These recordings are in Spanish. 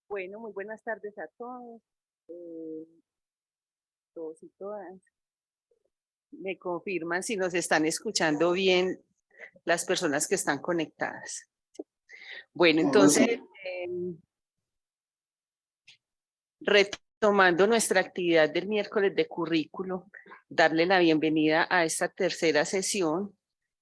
Bueno, muy buenas tardes a todos, eh, todos y todas. Me confirman si nos están escuchando bien las personas que están conectadas. Bueno, entonces, retomando nuestra actividad del miércoles de currículo, darle la bienvenida a esta tercera sesión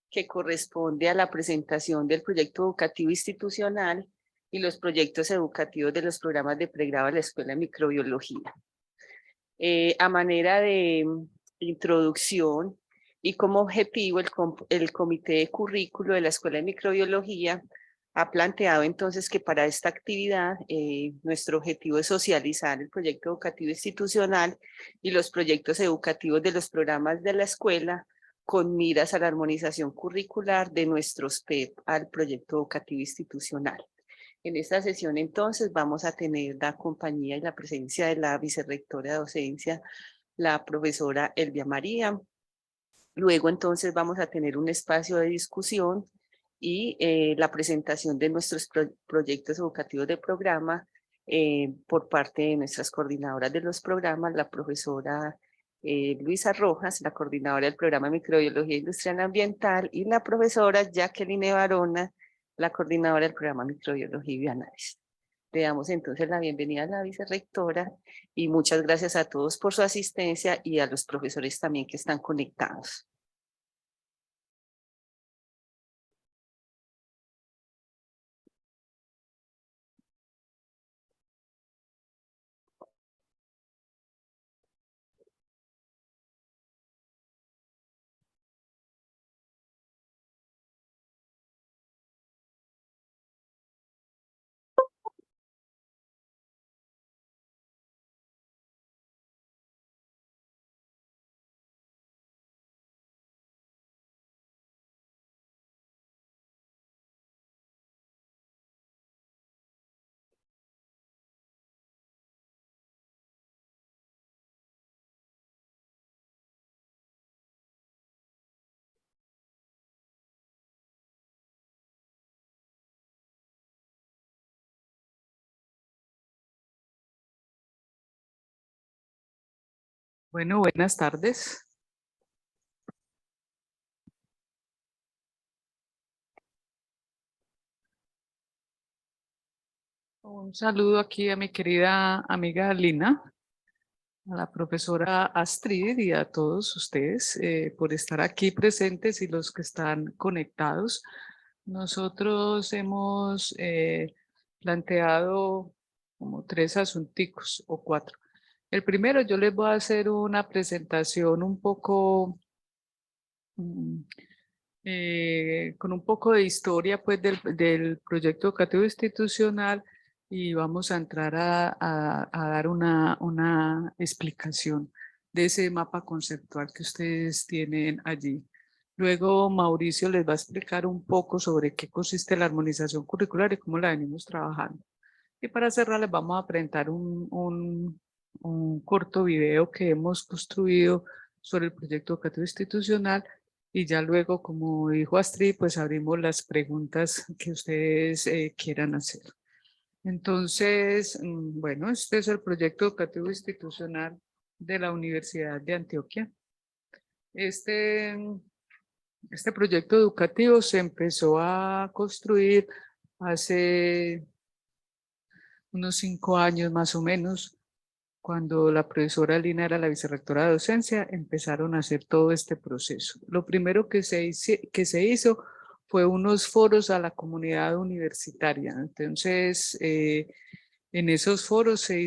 que corresponde a la presentación del proyecto educativo institucional y los proyectos educativos de los programas de pregrado de la Escuela de Microbiología. A manera de introducción y como objetivo, el Comité de Currículo de la Escuela de Microbiología ha planteado entonces que para esta actividad nuestro objetivo es socializar el proyecto educativo institucional y los proyectos educativos de los programas de la escuela con miras a la armonización curricular de nuestros PEP al proyecto educativo institucional. En esta sesión entonces vamos a tener la compañía y la presencia de la vicerrectora de docencia, la profesora Elvia María. Luego entonces vamos a tener un espacio de discusión y la presentación de nuestros proyectos educativos de programa por parte de nuestras coordinadoras de los programas, la profesora Luisa Rojas, la coordinadora del programa de Microbiología Industrial Ambiental, y la profesora Jacqueline Barona, la coordinadora del programa Microbiología y Bioanálisis. Le damos entonces la bienvenida a la vicerrectora y muchas gracias a todos por su asistencia y a los profesores también que están conectados. Bueno, buenas tardes. Un saludo aquí a mi querida amiga Lina, a la profesora Astrid y a todos ustedes por estar aquí presentes y los que están conectados. Nosotros hemos planteado como 3 asunticos o 4. El primero, yo les voy a hacer una presentación un poco con un poco de historia pues del proyecto educativo institucional y vamos a entrar a dar una explicación de ese mapa conceptual que ustedes tienen allí. Luego Mauricio les va a explicar un poco sobre qué consiste la armonización curricular y cómo la venimos trabajando. Y para cerrar les vamos a presentar un corto video que hemos construido sobre el proyecto educativo institucional y ya luego, como dijo Astrid, pues abrimos las preguntas que ustedes quieran hacer. Entonces, bueno, este es el proyecto educativo institucional de la Universidad de Antioquia. Este proyecto educativo se empezó a construir hace unos 5 años más o menos. Cuando la profesora Lina era la vicerrectora de docencia, empezaron a hacer todo este proceso. Lo primero que se hizo fue unos foros a la comunidad universitaria. Entonces, en esos foros se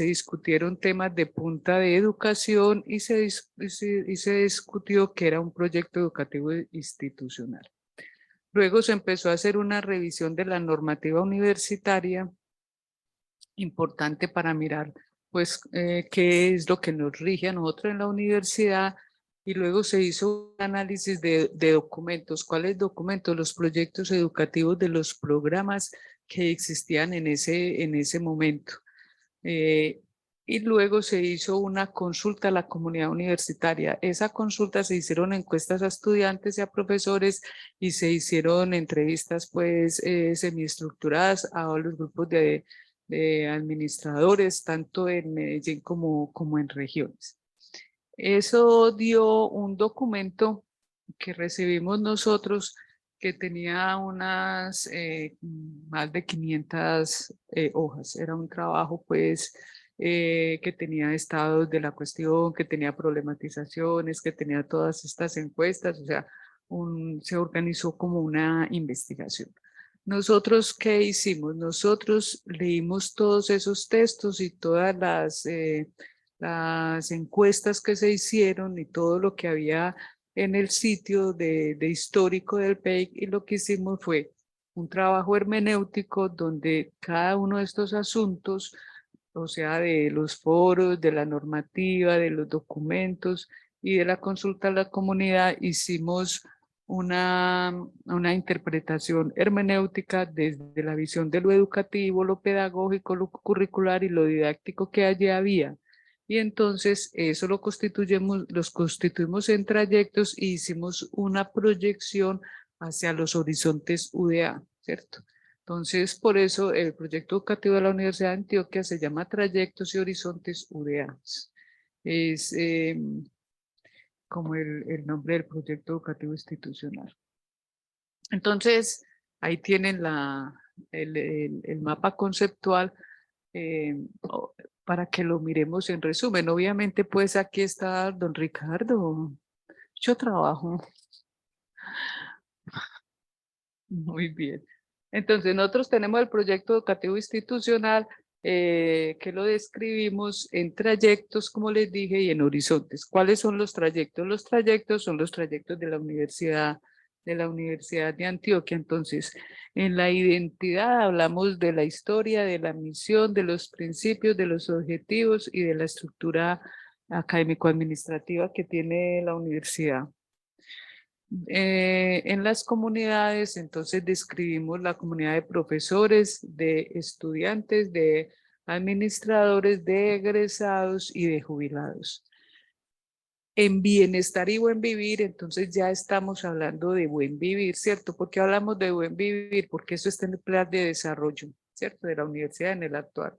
discutieron temas de punta de educación y se discutió que era un proyecto educativo institucional. Luego se empezó a hacer una revisión de la normativa universitaria, importante para mirar pues qué es lo que nos rige a nosotros en la universidad, y luego se hizo un análisis de documentos. ¿Cuáles documentos? Los proyectos educativos de los programas que existían en ese momento. Y luego se hizo una consulta a la comunidad universitaria. Esa consulta se hicieron encuestas a estudiantes y a profesores y se hicieron entrevistas pues semiestructuradas a los grupos de de administradores, tanto en Medellín como en regiones. Eso dio un documento que recibimos nosotros que tenía unas más de 500 hojas. Era un trabajo pues que tenía estados de la cuestión, que tenía problematizaciones, que tenía todas estas encuestas, o sea, se organizó como una investigación. Nosotros, ¿qué hicimos? Nosotros leímos todos esos textos y todas las encuestas que se hicieron y todo lo que había en el sitio de histórico del PEIC, y lo que hicimos fue un trabajo hermenéutico donde cada uno de estos asuntos, o sea, de los foros, de la normativa, de los documentos y de la consulta a la comunidad, hicimos una interpretación hermenéutica desde la visión de lo educativo, lo pedagógico, lo curricular y lo didáctico que allí había. Y entonces eso los constituimos en trayectos y hicimos una proyección hacia los horizontes UDA, ¿cierto? Entonces, por eso el proyecto educativo de la Universidad de Antioquia se llama Trayectos y Horizontes UDA. Es como el nombre del proyecto educativo institucional. Entonces, ahí tienen el mapa conceptual para que lo miremos en resumen. Obviamente, pues aquí está don Ricardo. Yo trabajo. Muy bien. Entonces, nosotros tenemos el proyecto educativo institucional que lo describimos en trayectos, como les dije, y en horizontes. ¿Cuáles son los trayectos? Los trayectos son los trayectos de la Universidad de Antioquia. Entonces, en la identidad hablamos de la historia, de la misión, de los principios, de los objetivos y de la estructura académico-administrativa que tiene la universidad. En las comunidades, entonces describimos la comunidad de profesores, de estudiantes, de administradores, de egresados y de jubilados. En bienestar y buen vivir, entonces ya estamos hablando de buen vivir, ¿cierto? ¿Por qué hablamos de buen vivir? Porque eso está en el plan de desarrollo, ¿cierto? De la universidad en el actual.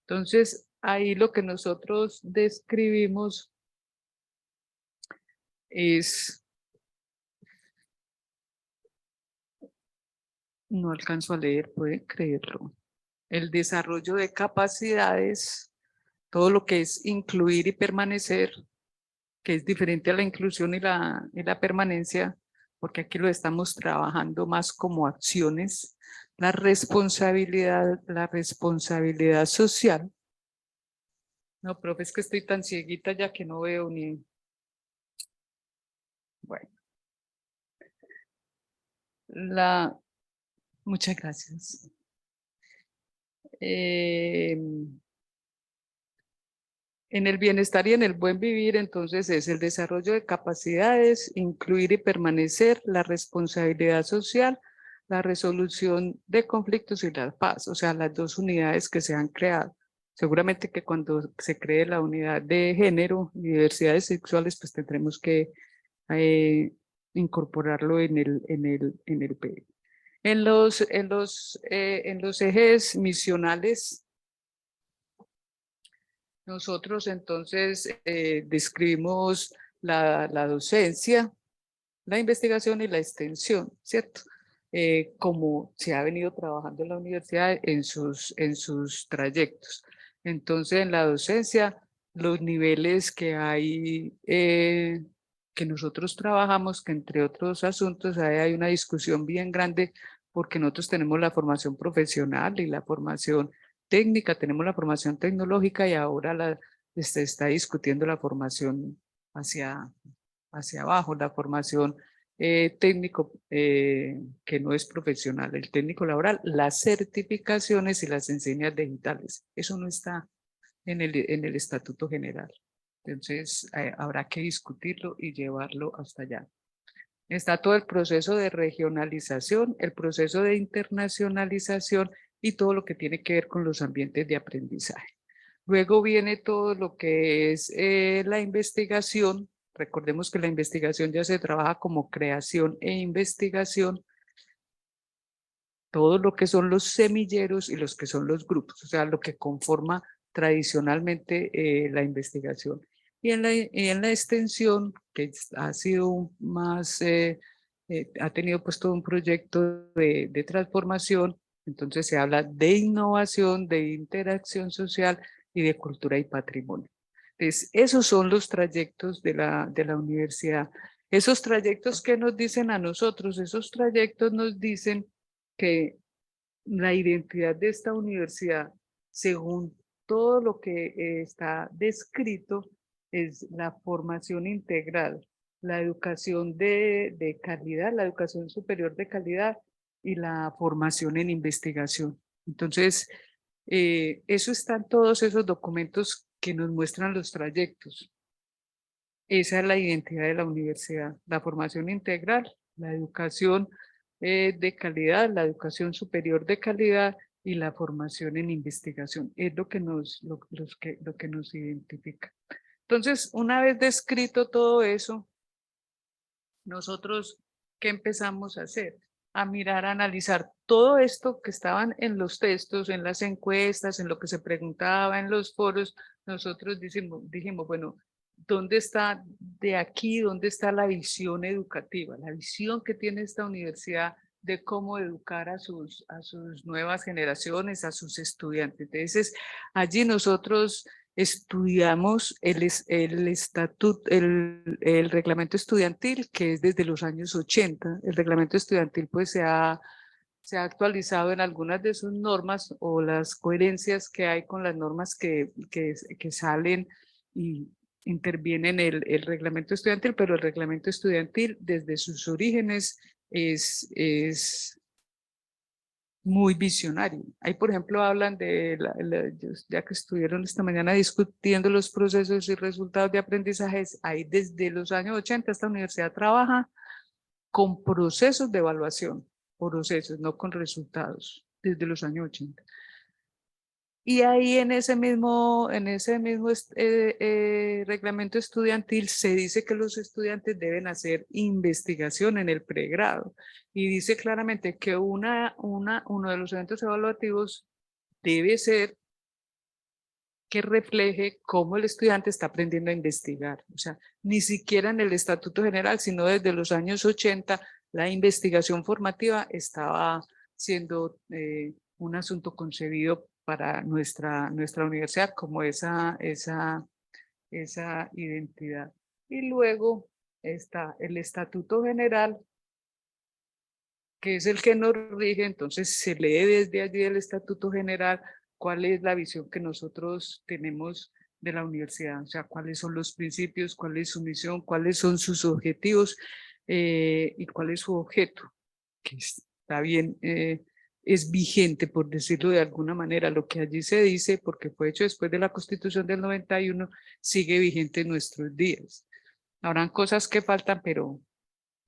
Entonces, ahí lo que nosotros describimos es... No alcanzo a leer, pueden creerlo. El desarrollo de capacidades, todo lo que es incluir y permanecer, que es diferente a la inclusión y la permanencia, porque aquí lo estamos trabajando más como acciones. La responsabilidad social. No, profe, es que estoy tan cieguita ya que no veo ni... Bueno. Muchas gracias. En el bienestar y en el buen vivir, entonces, es el desarrollo de capacidades, incluir y permanecer, la responsabilidad social, la resolución de conflictos y la paz, o sea, las dos unidades que se han creado. Seguramente que cuando se cree la unidad de género y diversidades sexuales, pues tendremos que incorporarlo en el PE. En los ejes misionales, nosotros entonces describimos la docencia, la investigación y la extensión, ¿cierto? Como se ha venido trabajando en la universidad en sus trayectos. Entonces, en la docencia, los niveles que hay, que nosotros trabajamos, que entre otros asuntos hay una discusión bien grande porque nosotros tenemos la formación profesional y la formación técnica, tenemos la formación tecnológica y ahora se está discutiendo la formación hacia abajo, la formación técnico que no es profesional, el técnico laboral, las certificaciones y las enseñas digitales. Eso no está en el Estatuto General. Entonces, habrá que discutirlo y llevarlo hasta allá. Está todo el proceso de regionalización, el proceso de internacionalización y todo lo que tiene que ver con los ambientes de aprendizaje. Luego viene todo lo que es la investigación. Recordemos que la investigación ya se trabaja como creación e investigación. todo lo que son los semilleros y los que son los grupos, o sea, lo que conforma tradicionalmente la investigación. Y en la extensión, que ha sido más, ha tenido pues todo un proyecto de transformación, entonces se habla de innovación, de interacción social y de cultura y patrimonio. Entonces, esos son los trayectos de la universidad. Esos trayectos que nos dicen a nosotros, esos trayectos nos dicen que la identidad de esta universidad, según todo lo que está descrito, es la formación integral, la educación de calidad, la educación superior de calidad y la formación en investigación. Entonces, eso está en todos esos documentos que nos muestran los trayectos. Esa es la identidad de la universidad, la formación integral, la educación de calidad, la educación superior de calidad y la formación en investigación. Es lo que lo que nos identifica. Entonces, una vez descrito todo eso, nosotros, ¿qué empezamos a hacer? A mirar, a analizar todo esto que estaban en los textos, en las encuestas, en lo que se preguntaba en los foros. Nosotros dijimos, bueno, ¿dónde está de aquí, dónde está la visión educativa, la visión que tiene esta universidad de cómo educar a sus nuevas generaciones, a sus estudiantes? Entonces, allí nosotros estudiamos el estatuto, el reglamento estudiantil, que es desde los años 80. El reglamento estudiantil pues se ha actualizado en algunas de sus normas o las coherencias que hay con las normas que salen y intervienen el reglamento estudiantil, pero el reglamento estudiantil desde sus orígenes es muy visionario. Ahí, por ejemplo, hablan de, ya que estuvieron esta mañana discutiendo los procesos y resultados de aprendizajes, ahí desde los años 80 esta universidad trabaja con procesos de evaluación, procesos, no con resultados, desde los años 80. Y ahí en ese mismo reglamento estudiantil se dice que los estudiantes deben hacer investigación en el pregrado y dice claramente que uno de los eventos evaluativos debe ser que refleje cómo el estudiante está aprendiendo a investigar. O sea, ni siquiera en el Estatuto General, sino desde los años 80, la investigación formativa estaba siendo un asunto concebido para nuestra universidad como esa identidad. Y luego está el Estatuto General, que es el que nos rige. Entonces se lee desde allí el Estatuto General cuál es la visión que nosotros tenemos de la universidad, o sea, cuáles son los principios, cuál es su misión, cuáles son sus objetivos y cuál es su objeto, que está bien, es vigente, por decirlo de alguna manera. Lo que allí se dice, porque fue hecho después de la Constitución del 91, sigue vigente en nuestros días. Habrán cosas que faltan, pero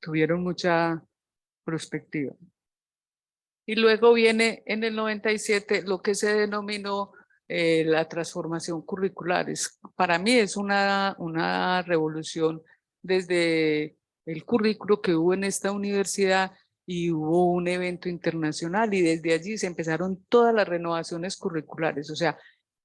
tuvieron mucha perspectiva. Y luego viene en el 97 lo que se denominó la transformación curricular. Para mí es una revolución desde el currículo que hubo en esta universidad y hubo un evento internacional y desde allí se empezaron todas las renovaciones curriculares. O sea,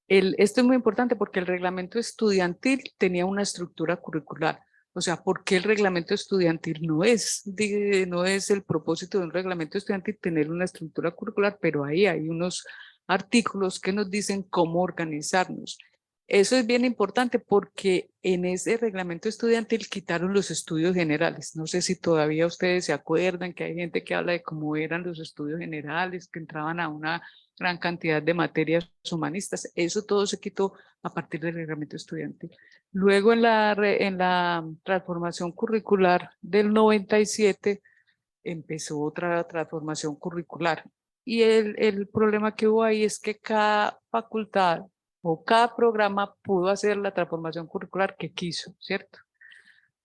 esto es muy importante porque el reglamento estudiantil tenía una estructura curricular. O sea, ¿por qué el reglamento estudiantil no es el propósito de un reglamento estudiantil tener una estructura curricular? Pero ahí hay unos artículos que nos dicen cómo organizarnos. Eso es bien importante porque en ese reglamento estudiantil quitaron los estudios generales. No sé si todavía ustedes se acuerdan que hay gente que habla de cómo eran los estudios generales, que entraban a una gran cantidad de materias humanistas. Eso todo se quitó a partir del reglamento estudiantil. Luego en la transformación curricular del 97 empezó otra transformación curricular. Y el problema que hubo ahí es que cada facultad o cada programa pudo hacer la transformación curricular que quiso, ¿cierto?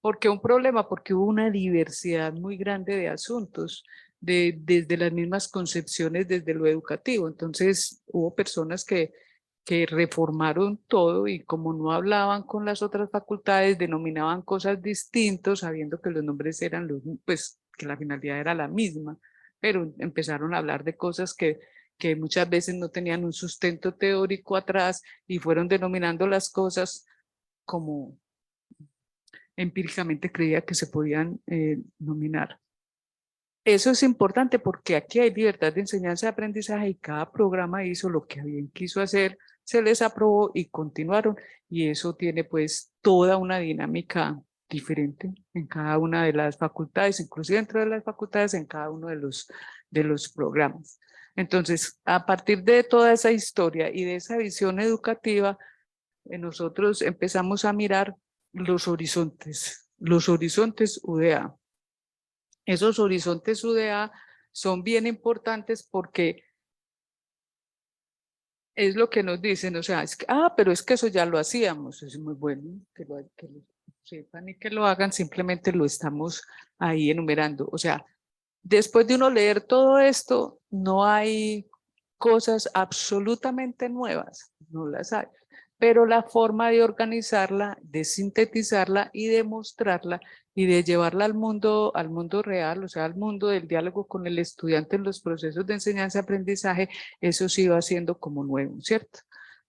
¿Por qué un problema? Porque hubo una diversidad muy grande de asuntos, desde las mismas concepciones, desde lo educativo. Entonces hubo personas que reformaron todo y como no hablaban con las otras facultades, denominaban cosas distintas, sabiendo que los nombres eran los, pues que la finalidad era la misma. pero empezaron a hablar de cosas que muchas veces no tenían un sustento teórico atrás y fueron denominando las cosas como empíricamente creía que se podían nominar. Eso es importante porque aquí hay libertad de enseñanza y aprendizaje y cada programa hizo lo que bien quiso hacer, se les aprobó y continuaron, y eso tiene pues toda una dinámica diferente en cada una de las facultades, inclusive dentro de las facultades, en cada uno de los programas. Entonces, a partir de toda esa historia y de esa visión educativa, nosotros empezamos a mirar los horizontes UDA. Esos horizontes UDA son bien importantes porque es lo que nos dicen, o sea, es que, pero es que eso ya lo hacíamos, es muy bueno que lo sepan y que lo hagan, simplemente lo estamos ahí enumerando. O sea, después de uno leer todo esto, no hay cosas absolutamente nuevas, no las hay, pero la forma de organizarla, de sintetizarla y de mostrarla y de llevarla al mundo real, o sea, al mundo del diálogo con el estudiante en los procesos de enseñanza-aprendizaje, eso sí va siendo como nuevo, ¿cierto?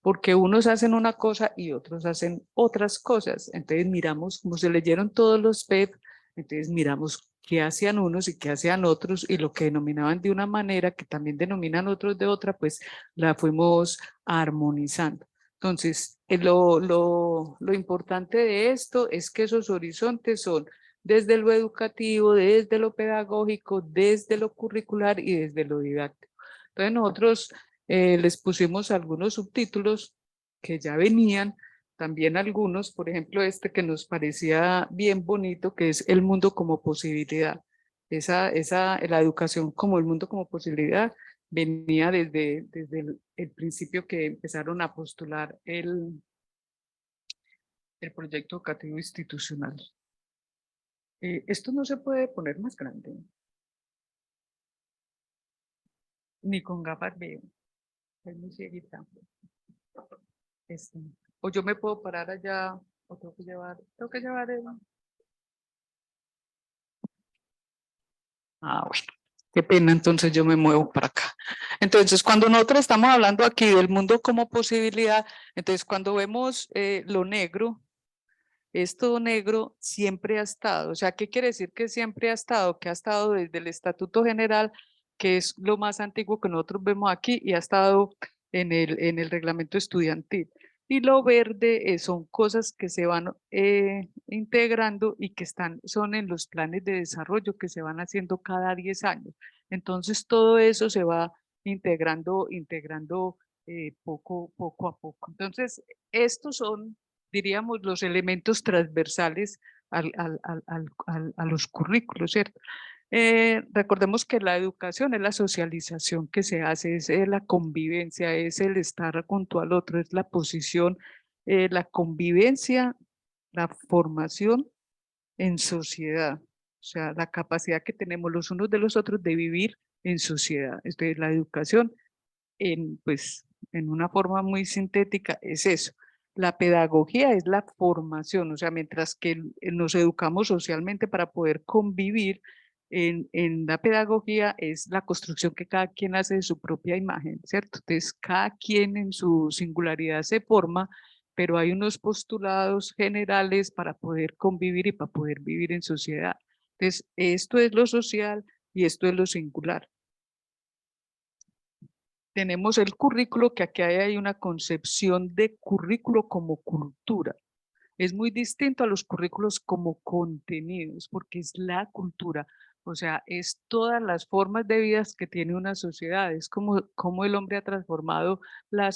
Porque unos hacen una cosa y otros hacen otras cosas. Entonces miramos, como se leyeron todos los PEP, entonces miramos qué hacían unos y qué hacían otros, y lo que denominaban de una manera, que también denominan otros de otra, pues la fuimos armonizando. Entonces, lo importante de esto es que esos horizontes son desde lo educativo, desde lo pedagógico, desde lo curricular y desde lo didáctico. Entonces nosotros les pusimos algunos subtítulos que ya venían, también algunos, por ejemplo, este que nos parecía bien bonito, que es el mundo como posibilidad. La educación como el mundo como posibilidad venía desde el principio que empezaron a postular el proyecto educativo institucional. Esto no se puede poner más grande, ni con gafas veo, es muy cieguita. Este, o yo me puedo parar allá, o tengo que llevar el... Bueno, qué pena, entonces yo me muevo para acá. Entonces, cuando nosotros estamos hablando aquí del mundo como posibilidad, entonces cuando vemos lo negro, esto negro siempre ha estado. O sea, ¿qué quiere decir que siempre ha estado? Que ha estado desde el Estatuto General, que es lo más antiguo que nosotros vemos aquí, y ha estado en el reglamento estudiantil. Y lo verde son cosas que se van integrando y que son en los planes de desarrollo que se van haciendo cada 10 años. Entonces, todo eso se va integrando poco a poco. Entonces, estos son, diríamos, los elementos transversales a los currículos, ¿cierto? Recordemos que la educación es la socialización que se hace, es la convivencia, es el estar junto al otro, es la posición, la convivencia, la formación en sociedad, o sea, la capacidad que tenemos los unos de los otros de vivir en sociedad. Entonces, la educación pues, en una forma muy sintética, es eso. La pedagogía es la formación, o sea, mientras que nos educamos socialmente para poder convivir, en la pedagogía es la construcción que cada quien hace de su propia imagen, ¿cierto? Entonces, cada quien en su singularidad se forma, pero hay unos postulados generales para poder convivir y para poder vivir en sociedad. Entonces, esto es lo social y esto es lo singular. Tenemos el currículo, que aquí hay una concepción de currículo como cultura. Es muy distinto a los currículos como contenidos, porque es la cultura, o sea, es todas las formas de vida que tiene una sociedad, es como el hombre ha transformado la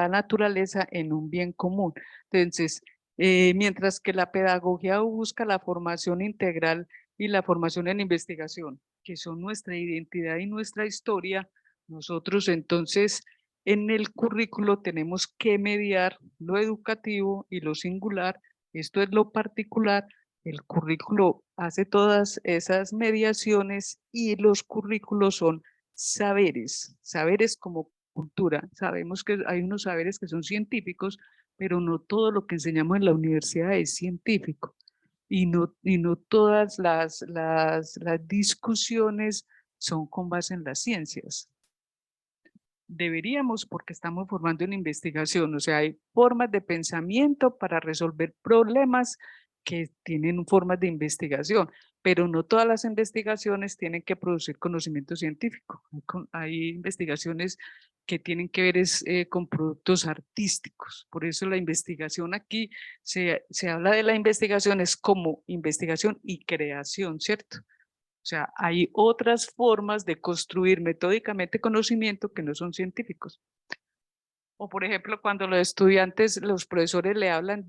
naturaleza en un bien común. Entonces, mientras que la pedagogía busca la formación integral y la formación en investigación, que son nuestra identidad y nuestra historia, nosotros entonces en el currículo tenemos que mediar lo educativo y lo singular. Esto es lo particular. El currículo hace todas esas mediaciones y los currículos son saberes, saberes como cultura. Sabemos que hay unos saberes que son científicos, pero no todo lo que enseñamos en la universidad es científico. Y no todas las discusiones son con base en las ciencias. Deberíamos, porque estamos formando en investigación, o sea, hay formas de pensamiento para resolver problemas que tienen formas de investigación, pero no todas las investigaciones tienen que producir conocimiento científico. Hay investigaciones que tienen que ver con productos artísticos. Por eso la investigación aquí, se habla de la investigación es como investigación y creación, ¿cierto? O sea, hay otras formas de construir metódicamente conocimiento que no son científicos. O por ejemplo, cuando los estudiantes, los profesores le hablan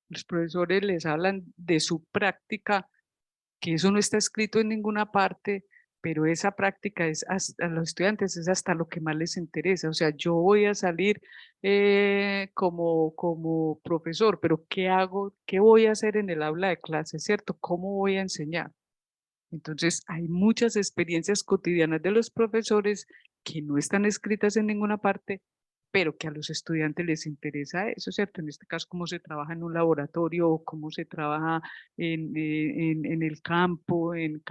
los profesores les hablan de su práctica, que eso no está escrito en ninguna parte, pero esa práctica es a los estudiantes es hasta lo que más les interesa. O sea, yo voy a salir como profesor, pero ¿qué hago? ¿Qué voy a hacer en el aula de clase, cierto? ¿Cómo voy a enseñar? Entonces, hay muchas experiencias cotidianas de los profesores que no están escritas en ninguna parte, pero que a los estudiantes les interesa eso, ¿cierto? En este caso, cómo se trabaja en un laboratorio o cómo se trabaja en el campo, en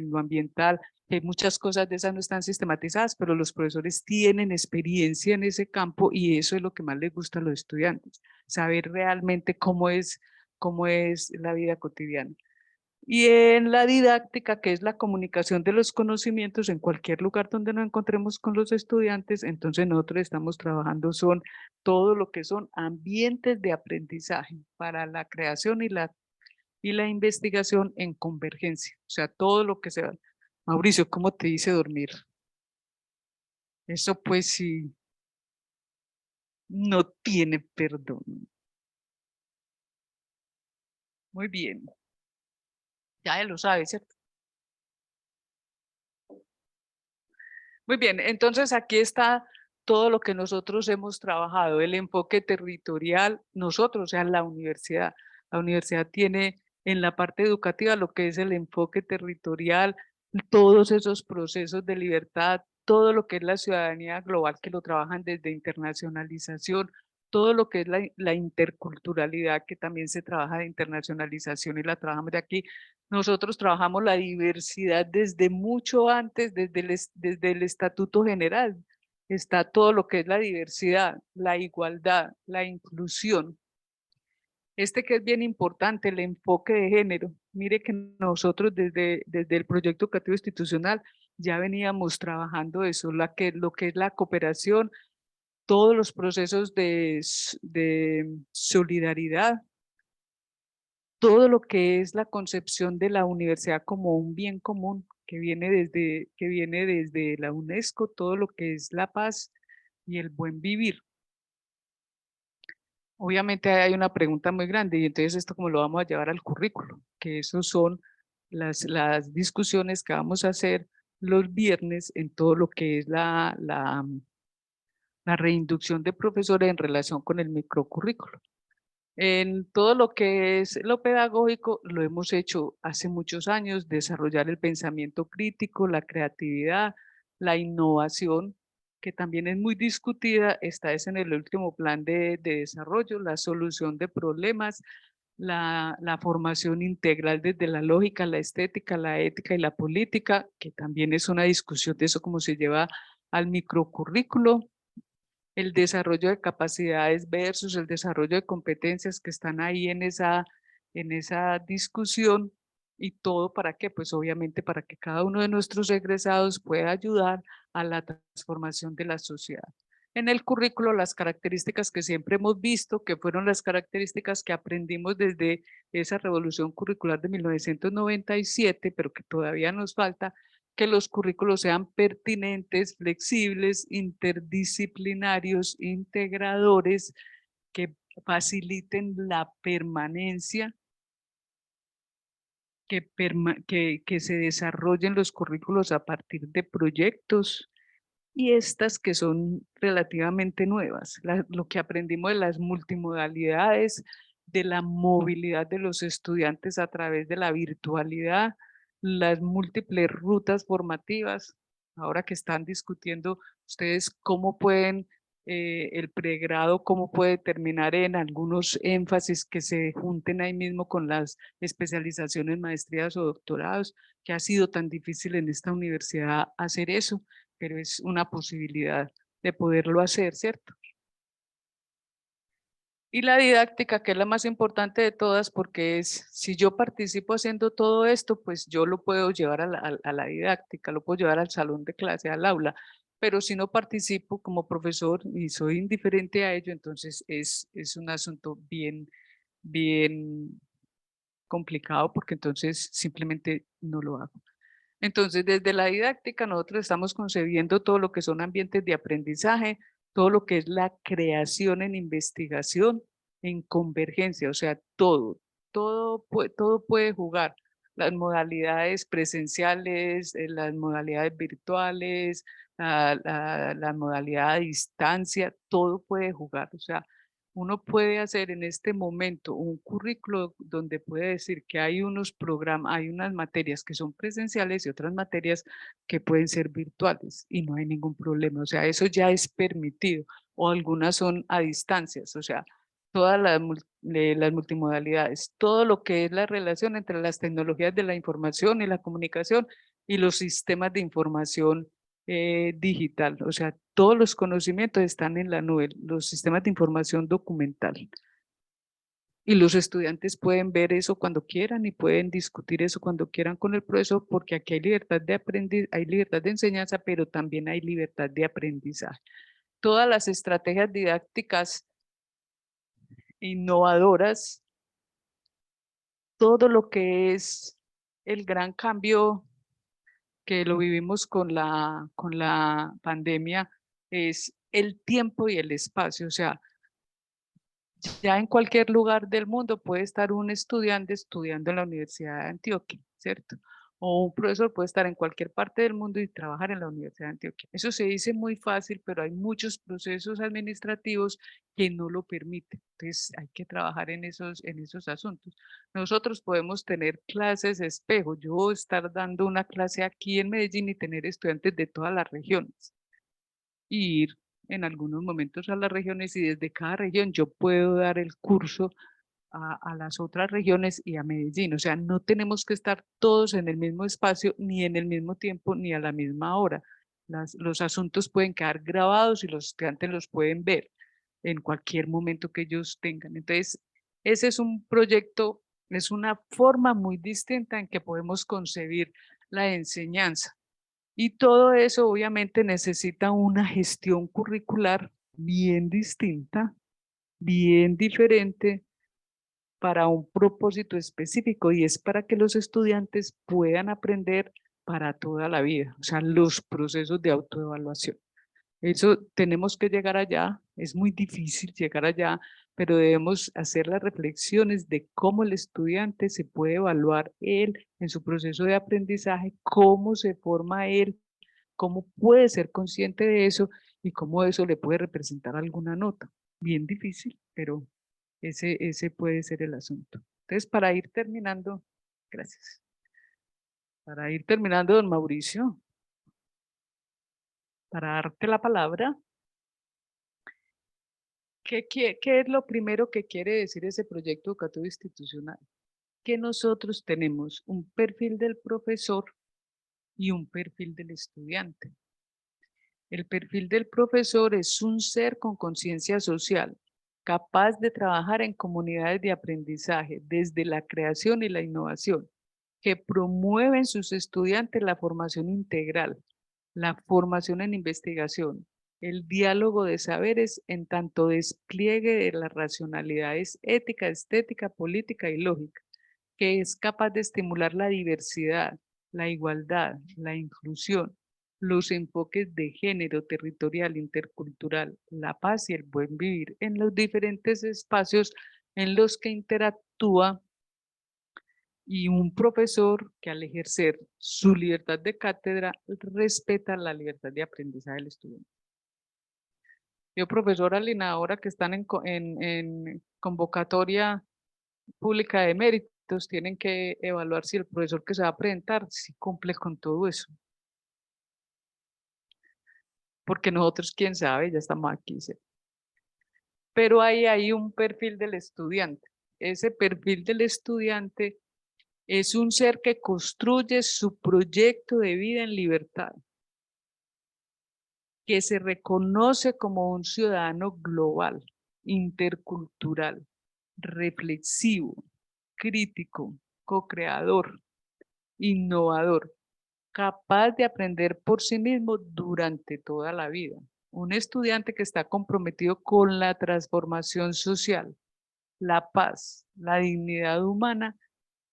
lo ambiental. Muchas cosas de esas no están sistematizadas, pero los profesores tienen experiencia en ese campo y eso es lo que más les gusta a los estudiantes, saber realmente cómo es la vida cotidiana. Y en la didáctica, que es la comunicación de los conocimientos en cualquier lugar donde nos encontremos con los estudiantes, entonces nosotros estamos trabajando son todo lo que son ambientes de aprendizaje para la creación y la investigación en convergencia. O sea, todo lo que sea. Mauricio, ¿cómo te dice dormir? Eso pues sí, no tiene perdón. Muy bien, ya lo sabes, ¿cierto? Muy bien, entonces aquí está todo lo que nosotros hemos trabajado, el enfoque territorial, nosotros, o sea, la universidad. La universidad tiene en la parte educativa lo que es el enfoque territorial, todos esos procesos de libertad, todo lo que es la ciudadanía global que lo trabajan desde internacionalización, todo lo que es la interculturalidad que también se trabaja de internacionalización y la trabajamos de aquí. Nosotros trabajamos la diversidad desde mucho antes, desde el Estatuto General. Está todo lo que es la diversidad, la igualdad, la inclusión. Este que es bien importante, el enfoque de género. Mire que nosotros desde el proyecto educativo institucional ya veníamos trabajando eso, lo que es la cooperación, todos los procesos de solidaridad, todo lo que es la concepción de la universidad como un bien común que viene desde la UNESCO, todo lo que es la paz y el buen vivir. Obviamente hay una pregunta muy grande y entonces esto cómo lo vamos a llevar al currículo, que esos son las discusiones que vamos a hacer los viernes en todo lo que es la reinducción de profesores en relación con el microcurrículo. En todo lo que es lo pedagógico, lo hemos hecho hace muchos años, desarrollar el pensamiento crítico, la creatividad, la innovación, que también es muy discutida, está en el último plan de desarrollo, la solución de problemas, la formación integral desde la lógica, la estética, la ética y la política, que también es una discusión de eso, cómo se lleva al microcurrículo, el desarrollo de capacidades versus el desarrollo de competencias que están ahí en esa discusión. ¿Y todo para qué? Pues obviamente para que cada uno de nuestros egresados pueda ayudar a la transformación de la sociedad. En el currículo, las características que siempre hemos visto, que fueron las características que aprendimos desde esa revolución curricular de 1997, pero que todavía nos falta, que los currículos sean pertinentes, flexibles, interdisciplinarios, integradores, que faciliten la permanencia, que se desarrollen los currículos a partir de proyectos y estas que son relativamente nuevas, lo que aprendimos de las multimodalidades, de la movilidad de los estudiantes a través de la virtualidad, las múltiples rutas formativas, ahora que están discutiendo ustedes cómo pueden el pregrado, cómo puede terminar en algunos énfasis que se junten ahí mismo con las especializaciones, maestrías o doctorados, que ha sido tan difícil en esta universidad hacer eso, pero es una posibilidad de poderlo hacer, ¿cierto? Y la didáctica, que es la más importante de todas, porque es, si yo participo haciendo todo esto, pues yo lo puedo llevar a la didáctica, lo puedo llevar al salón de clase, al aula, pero si no participo como profesor y soy indiferente a ello, entonces es un asunto bien complicado, porque entonces simplemente no lo hago. Entonces, desde la didáctica, nosotros estamos concebiendo todo lo que son ambientes de aprendizaje, todo lo que es la creación en investigación, en convergencia, o sea, todo puede jugar. Las modalidades presenciales, las modalidades virtuales, la modalidad a distancia, todo puede jugar. O sea, uno puede hacer en este momento un currículo donde puede decir que hay unos programas, hay unas materias que son presenciales y otras materias que pueden ser virtuales y no hay ningún problema. O sea, eso ya es permitido, o algunas son a distancias, o sea, todas las multimodalidades, todo lo que es la relación entre las tecnologías de la información y la comunicación y los sistemas de información digital, o sea, todos los conocimientos están en la nube, los sistemas de información documental. Y los estudiantes pueden ver eso cuando quieran y pueden discutir eso cuando quieran con el profesor, porque aquí hay libertad de hay libertad de enseñanza, pero también hay libertad de aprendizaje. Todas las estrategias didácticas innovadoras, todo lo que es el gran cambio que lo vivimos con la pandemia, es el tiempo y el espacio. O sea, ya en cualquier lugar del mundo puede estar un estudiante estudiando en la Universidad de Antioquia, ¿cierto? O un profesor puede estar en cualquier parte del mundo y trabajar en la Universidad de Antioquia. Eso se dice muy fácil, pero hay muchos procesos administrativos que no lo permiten. Entonces hay que trabajar en esos asuntos. Nosotros podemos tener clases espejo. Yo estar dando una clase aquí en Medellín y tener estudiantes de todas las regiones. Y ir en algunos momentos a las regiones y desde cada región yo puedo dar el curso a las otras regiones y a Medellín. O sea, no tenemos que estar todos en el mismo espacio, ni en el mismo tiempo, ni a la misma hora. Los asuntos pueden quedar grabados y los estudiantes los pueden ver en cualquier momento que ellos tengan. Entonces, ese es un proyecto, es una forma muy distinta en que podemos concebir la enseñanza. Y todo eso obviamente necesita una gestión curricular bien distinta, bien diferente para un propósito específico, y es para que los estudiantes puedan aprender para toda la vida, o sea, los procesos de autoevaluación. Eso tenemos que llegar allá, es muy difícil llegar allá, pero debemos hacer las reflexiones de cómo el estudiante se puede evaluar él en su proceso de aprendizaje, cómo se forma él, cómo puede ser consciente de eso y cómo eso le puede representar alguna nota. Bien difícil, pero ese puede ser el asunto. Entonces, para ir terminando, gracias. Para ir terminando, don Mauricio, para darte la palabra, ¿qué es lo primero que quiere decir ese proyecto educativo institucional? Que nosotros tenemos un perfil del profesor y un perfil del estudiante. El perfil del profesor es un ser con conciencia social, capaz de trabajar en comunidades de aprendizaje desde la creación y la innovación, que promueve en sus estudiantes la formación integral, la formación en investigación, el diálogo de saberes en tanto despliegue de las racionalidades ética, estética, política y lógica, que es capaz de estimular la diversidad, la igualdad, la inclusión, los enfoques de género, territorial, intercultural, la paz y el buen vivir en los diferentes espacios en los que interactúa, y un profesor que al ejercer su libertad de cátedra respeta la libertad de aprendizaje del estudiante. Yo, profesora Lina, ahora que están en convocatoria pública de méritos, tienen que evaluar si el profesor que se va a presentar si cumple con todo eso. porque nosotros, quién sabe, ya estamos aquí. ¿Sí? Pero ahí hay un perfil del estudiante. Ese perfil del estudiante es un ser que construye su proyecto de vida en libertad, que se reconoce como un ciudadano global, intercultural, reflexivo, crítico, co-creador, innovador, capaz de aprender por sí mismo durante toda la vida. Un estudiante que está comprometido con la transformación social, la paz, la dignidad humana,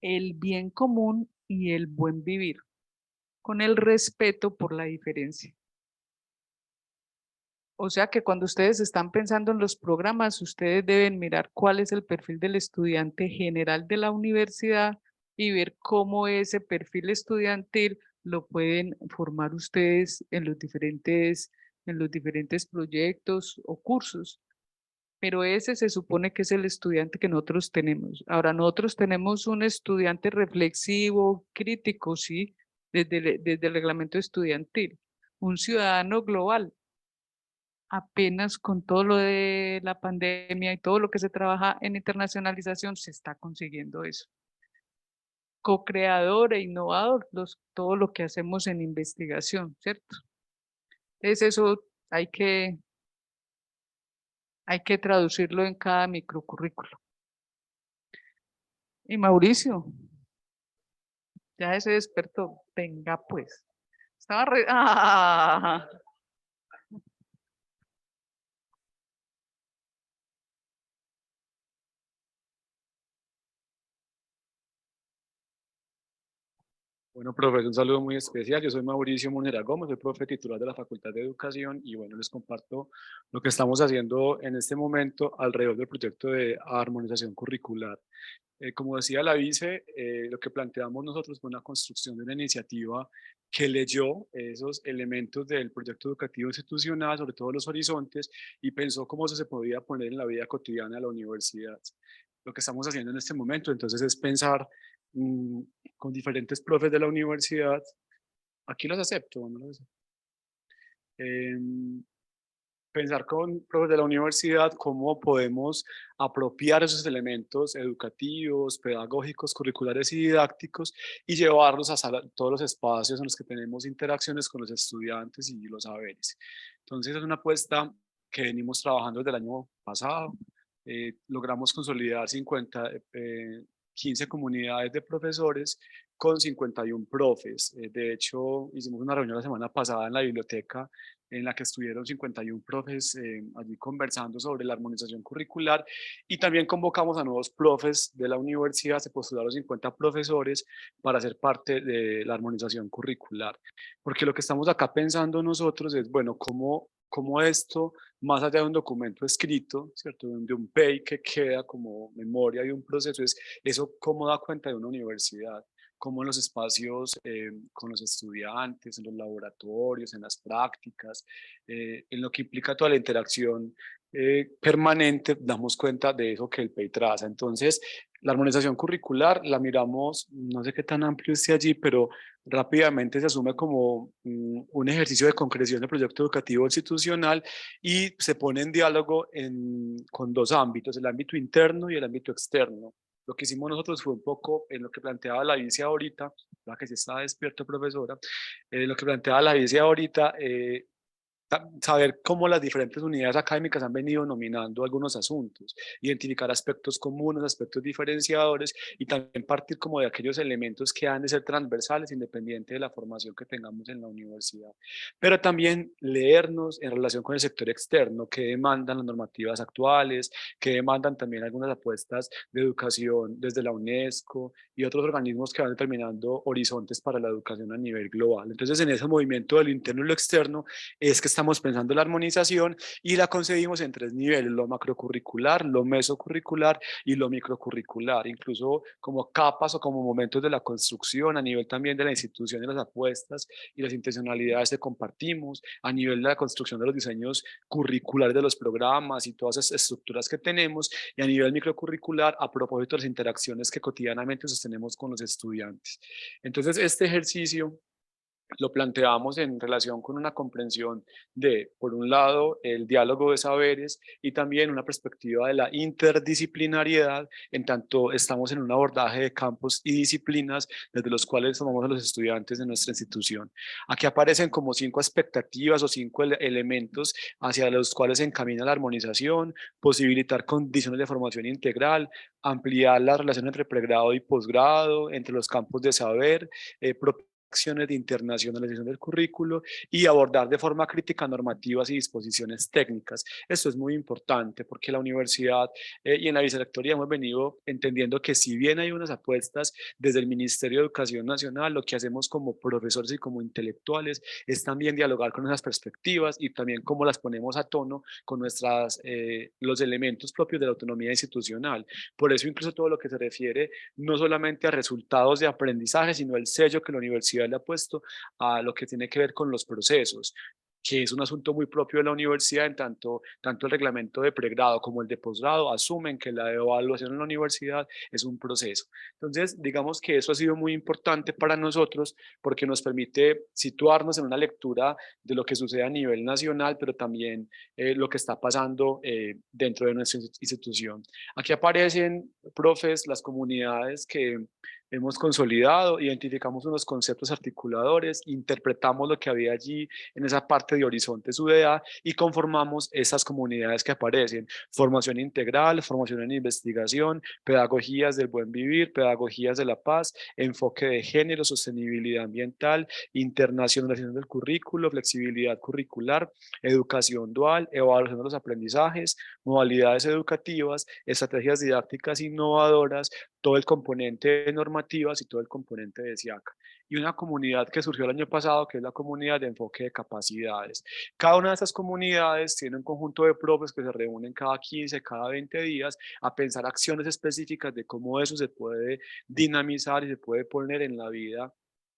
el bien común y el buen vivir, con el respeto por la diferencia. O sea que cuando ustedes están pensando en los programas, ustedes deben mirar cuál es el perfil del estudiante general de la universidad y ver cómo ese perfil estudiantil lo pueden formar ustedes en los diferentes proyectos o cursos. Pero ese se supone que es el estudiante que nosotros tenemos. Ahora, nosotros tenemos un estudiante reflexivo, crítico, sí, desde el reglamento estudiantil. Un ciudadano global, apenas con todo lo de la pandemia y todo lo que se trabaja en internacionalización, se está consiguiendo eso. Co-creador e innovador, todo lo que hacemos en investigación, ¿cierto? Entonces eso hay que traducirlo en cada microcurrículo. Y Mauricio, ya se despertó. Venga pues. Estaba re... ¡Ah! Bueno, profe, un saludo muy especial. Yo soy Mauricio Monera Gómez, soy profe titular de la Facultad de Educación y bueno, les comparto lo que estamos haciendo en este momento alrededor del proyecto de armonización curricular. Como decía la vice, lo que planteamos nosotros fue una construcción de una iniciativa que leyó esos elementos del proyecto educativo institucional, sobre todo los horizontes, y pensó cómo eso se podía poner en la vida cotidiana de la universidad. Lo que estamos haciendo en este momento, entonces, es pensar mm, con diferentes profes de la universidad. Aquí los acepto, ¿no? Los acepto. Em, Pensar con profes de la universidad cómo podemos apropiar esos elementos educativos, pedagógicos, curriculares y didácticos y llevarlos a todos los espacios en los que tenemos interacciones con los estudiantes y los saberes. Entonces es una apuesta que venimos trabajando desde el año pasado. Logramos consolidar 15 comunidades de profesores con 51 profes. De hecho, hicimos una reunión la semana pasada en la biblioteca en la que estuvieron 51 profes allí conversando sobre la armonización curricular y también convocamos a nuevos profes de la universidad, se postularon 50 profesores para ser parte de la armonización curricular. Porque lo que estamos acá pensando nosotros es, bueno, cómo esto, más allá de un documento escrito, ¿cierto? De un PEI que queda como memoria de un proceso, es eso cómo da cuenta de una universidad, cómo en los espacios con los estudiantes, en los laboratorios, en las prácticas, en lo que implica toda la interacción permanente, damos cuenta de eso que el PEI traza. Entonces, la armonización curricular la miramos, no sé qué tan amplio esté allí, pero rápidamente se asume como un ejercicio de concreción del proyecto educativo institucional y se pone en diálogo con dos ámbitos, el ámbito interno y el ámbito externo. Lo que hicimos nosotros fue un poco en lo que planteaba la vice ahorita, la que sí estaba despierta, profesora, lo que planteaba la vice ahorita, saber cómo las diferentes unidades académicas han venido nominando algunos asuntos, identificar aspectos comunes, aspectos diferenciadores y también partir como de aquellos elementos que han de ser transversales independiente de la formación que tengamos en la universidad. Pero también leernos en relación con el sector externo, que demandan las normativas actuales, que demandan también algunas apuestas de educación desde la UNESCO y otros organismos que van determinando horizontes para la educación a nivel global. Entonces, en ese movimiento de lo interno y lo externo, es que estamos pensando la armonización y la concebimos en tres niveles: lo macrocurricular, lo mesocurricular y lo microcurricular, incluso como capas o como momentos de la construcción a nivel también de la institución y las apuestas y las intencionalidades que compartimos, a nivel de la construcción de los diseños curriculares de los programas y todas esas estructuras que tenemos, y a nivel microcurricular a propósito de las interacciones que cotidianamente sostenemos con los estudiantes. Entonces, este ejercicio lo planteamos en relación con una comprensión de, por un lado, el diálogo de saberes y también una perspectiva de la interdisciplinariedad, en tanto estamos en un abordaje de campos y disciplinas desde los cuales formamos a los estudiantes de nuestra institución. Aquí aparecen como 5 expectativas o 5 elementos hacia los cuales se encamina la armonización, posibilitar condiciones de formación integral, ampliar la relación entre pregrado y posgrado, entre los campos de saber, acciones de internacionalización del currículo y abordar de forma crítica normativas y disposiciones técnicas. Esto es muy importante porque la universidad y en la vicerrectoría hemos venido entendiendo que si bien hay unas apuestas desde el Ministerio de Educación Nacional, lo que hacemos como profesores y como intelectuales es también dialogar con esas perspectivas y también cómo las ponemos a tono con los elementos propios de la autonomía institucional. Por eso incluso todo lo que se refiere no solamente a resultados de aprendizaje, sino el sello que la universidad le ha puesto a lo que tiene que ver con los procesos, que es un asunto muy propio de la universidad, en tanto el reglamento de pregrado como el de posgrado asumen que la evaluación en la universidad es un proceso. Entonces, digamos que eso ha sido muy importante para nosotros porque nos permite situarnos en una lectura de lo que sucede a nivel nacional, pero también lo que está pasando dentro de nuestra institución. Aquí aparecen, profes, las comunidades que hemos consolidado, identificamos unos conceptos articuladores, interpretamos lo que había allí en esa parte de Horizontes UDA y conformamos esas comunidades que aparecen: formación integral, formación en investigación, pedagogías del buen vivir, pedagogías de la paz, enfoque de género, sostenibilidad ambiental, internacionalización del currículo, flexibilidad curricular, educación dual, evaluación de los aprendizajes, modalidades educativas, estrategias didácticas innovadoras, todo el componente de normativas y todo el componente de SIACA. Y una comunidad que surgió el año pasado, que es la comunidad de enfoque de capacidades. Cada una de estas comunidades tiene un conjunto de profes que se reúnen cada 15, cada 20 días a pensar acciones específicas de cómo eso se puede dinamizar y se puede poner en la vida,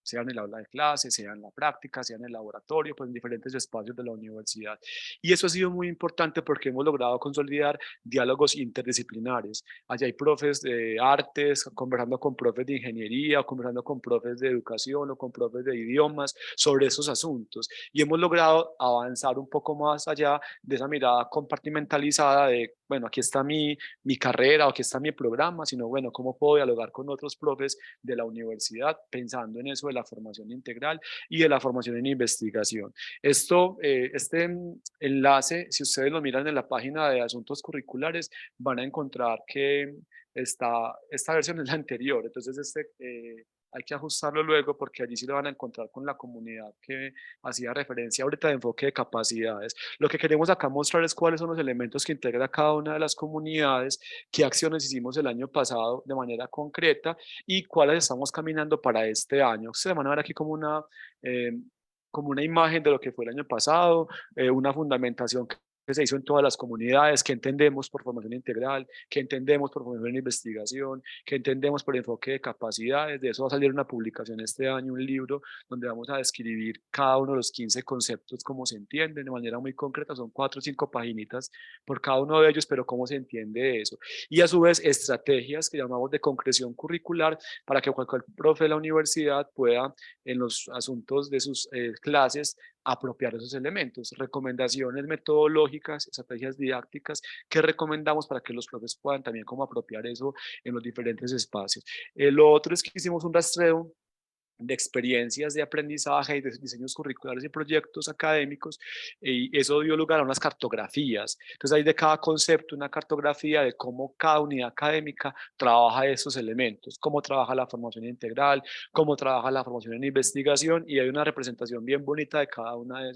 sea en el aula de clase, sea en la práctica, sea en el laboratorio, pues en diferentes espacios de la universidad. Y eso ha sido muy importante porque hemos logrado consolidar diálogos interdisciplinares. Allá hay profes de artes, conversando con profes de ingeniería, o conversando con profes de educación o con profes de idiomas sobre esos asuntos. Y hemos logrado avanzar un poco más allá de esa mirada compartimentalizada de, bueno, aquí está mi carrera o aquí está mi programa, sino, bueno, ¿cómo puedo dialogar con otros profes de la universidad pensando en eso de la formación integral y de la formación en investigación? Este enlace, si ustedes lo miran en la página de asuntos curriculares, van a encontrar que esta versión es la anterior, entonces hay que ajustarlo luego porque allí sí lo van a encontrar con la comunidad que hacía referencia ahorita de enfoque de capacidades. Lo que queremos acá mostrar es cuáles son los elementos que integra cada una de las comunidades, qué acciones hicimos el año pasado de manera concreta y cuáles estamos caminando para este año. Ustedes van a ver aquí como una imagen de lo que fue el año pasado, una fundamentación que se hizo en todas las comunidades, que entendemos por formación integral, que entendemos por formación en investigación, que entendemos por enfoque de capacidades. De eso va a salir una publicación este año, un libro donde vamos a describir cada uno de los 15 conceptos, cómo se entienden de manera muy concreta. Son 4 o 5 paginitas por cada uno de ellos, pero cómo se entiende eso. Y a su vez, estrategias que llamamos de concreción curricular para que cualquier profe de la universidad pueda, en los asuntos de sus clases, apropiar esos elementos, recomendaciones metodológicas, estrategias didácticas que recomendamos para que los profes puedan también como apropiar eso en los diferentes espacios. Lo otro es que hicimos un rastreo de experiencias de aprendizaje y de diseños curriculares y proyectos académicos, y eso dio lugar a unas cartografías. Entonces hay de cada concepto una cartografía de cómo cada unidad académica trabaja esos elementos, cómo trabaja la formación integral, cómo trabaja la formación en investigación, y hay una representación bien bonita de cada una de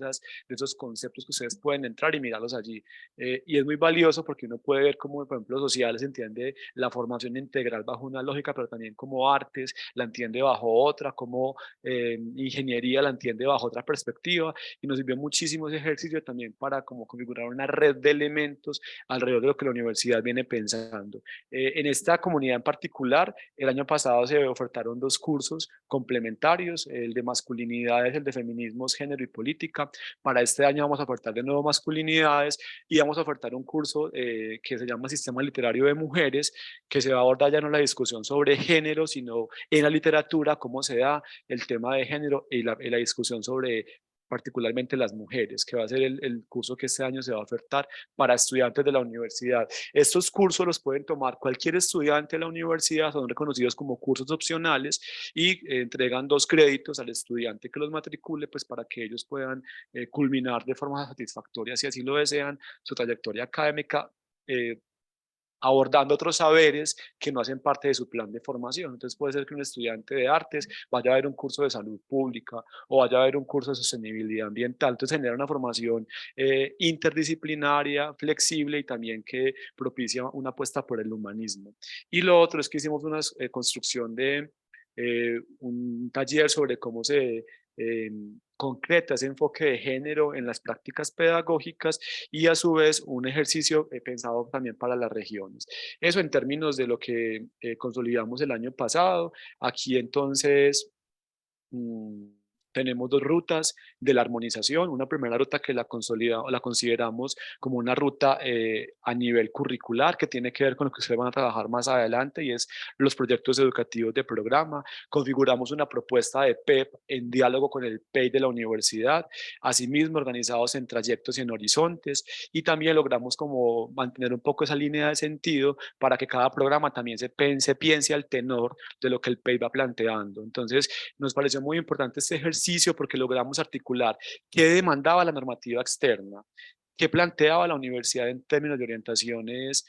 esos conceptos que ustedes pueden entrar y mirarlos allí. Y es muy valioso porque uno puede ver cómo, por ejemplo, sociales entiende la formación integral bajo una lógica, pero también como artes la entiende bajo otra, como ingeniería la entiende bajo otra perspectiva, y nos sirvió muchísimo ese ejercicio también para como configurar una red de elementos alrededor de lo que la universidad viene pensando. En esta comunidad en particular, el año pasado se ofertaron 2 cursos complementarios, el de masculinidades, el de feminismos, género y política. Para este año vamos a ofertar de nuevo masculinidades y vamos a ofertar un curso que se llama Sistema Literario de Mujeres, que se va a abordar ya no la discusión sobre género, sino en la literatura, cómo se da, ya el tema de género y la discusión sobre particularmente las mujeres, que va a ser el curso que este año se va a ofertar para estudiantes de la universidad. Estos cursos los pueden tomar cualquier estudiante de la universidad, son reconocidos como cursos opcionales y entregan 2 créditos al estudiante que los matricule, pues para que ellos puedan culminar de forma satisfactoria, si así lo desean, su trayectoria académica, abordando otros saberes que no hacen parte de su plan de formación. Entonces puede ser que un estudiante de artes vaya a ver un curso de salud pública o vaya a ver un curso de sostenibilidad ambiental. Entonces genera una formación interdisciplinaria, flexible y también que propicia una apuesta por el humanismo. Y lo otro es que hicimos una construcción de un taller sobre cómo se concreta ese enfoque de género en las prácticas pedagógicas y a su vez un ejercicio pensado también para las regiones. Eso en términos de lo que consolidamos el año pasado. Aquí entonces tenemos 2 rutas de la armonización. Una primera ruta que la consideramos como una ruta a nivel curricular que tiene que ver con lo que ustedes van a trabajar más adelante y es los proyectos educativos de programa. Configuramos una propuesta de PEP en diálogo con el PEI de la universidad, asimismo organizados en trayectos y en horizontes, y también logramos como mantener un poco esa línea de sentido para que cada programa también se piense al tenor de lo que el PEI va planteando. Entonces, nos pareció muy importante este ejercicio porque logramos articular qué demandaba la normativa externa, qué planteaba la universidad en términos de orientaciones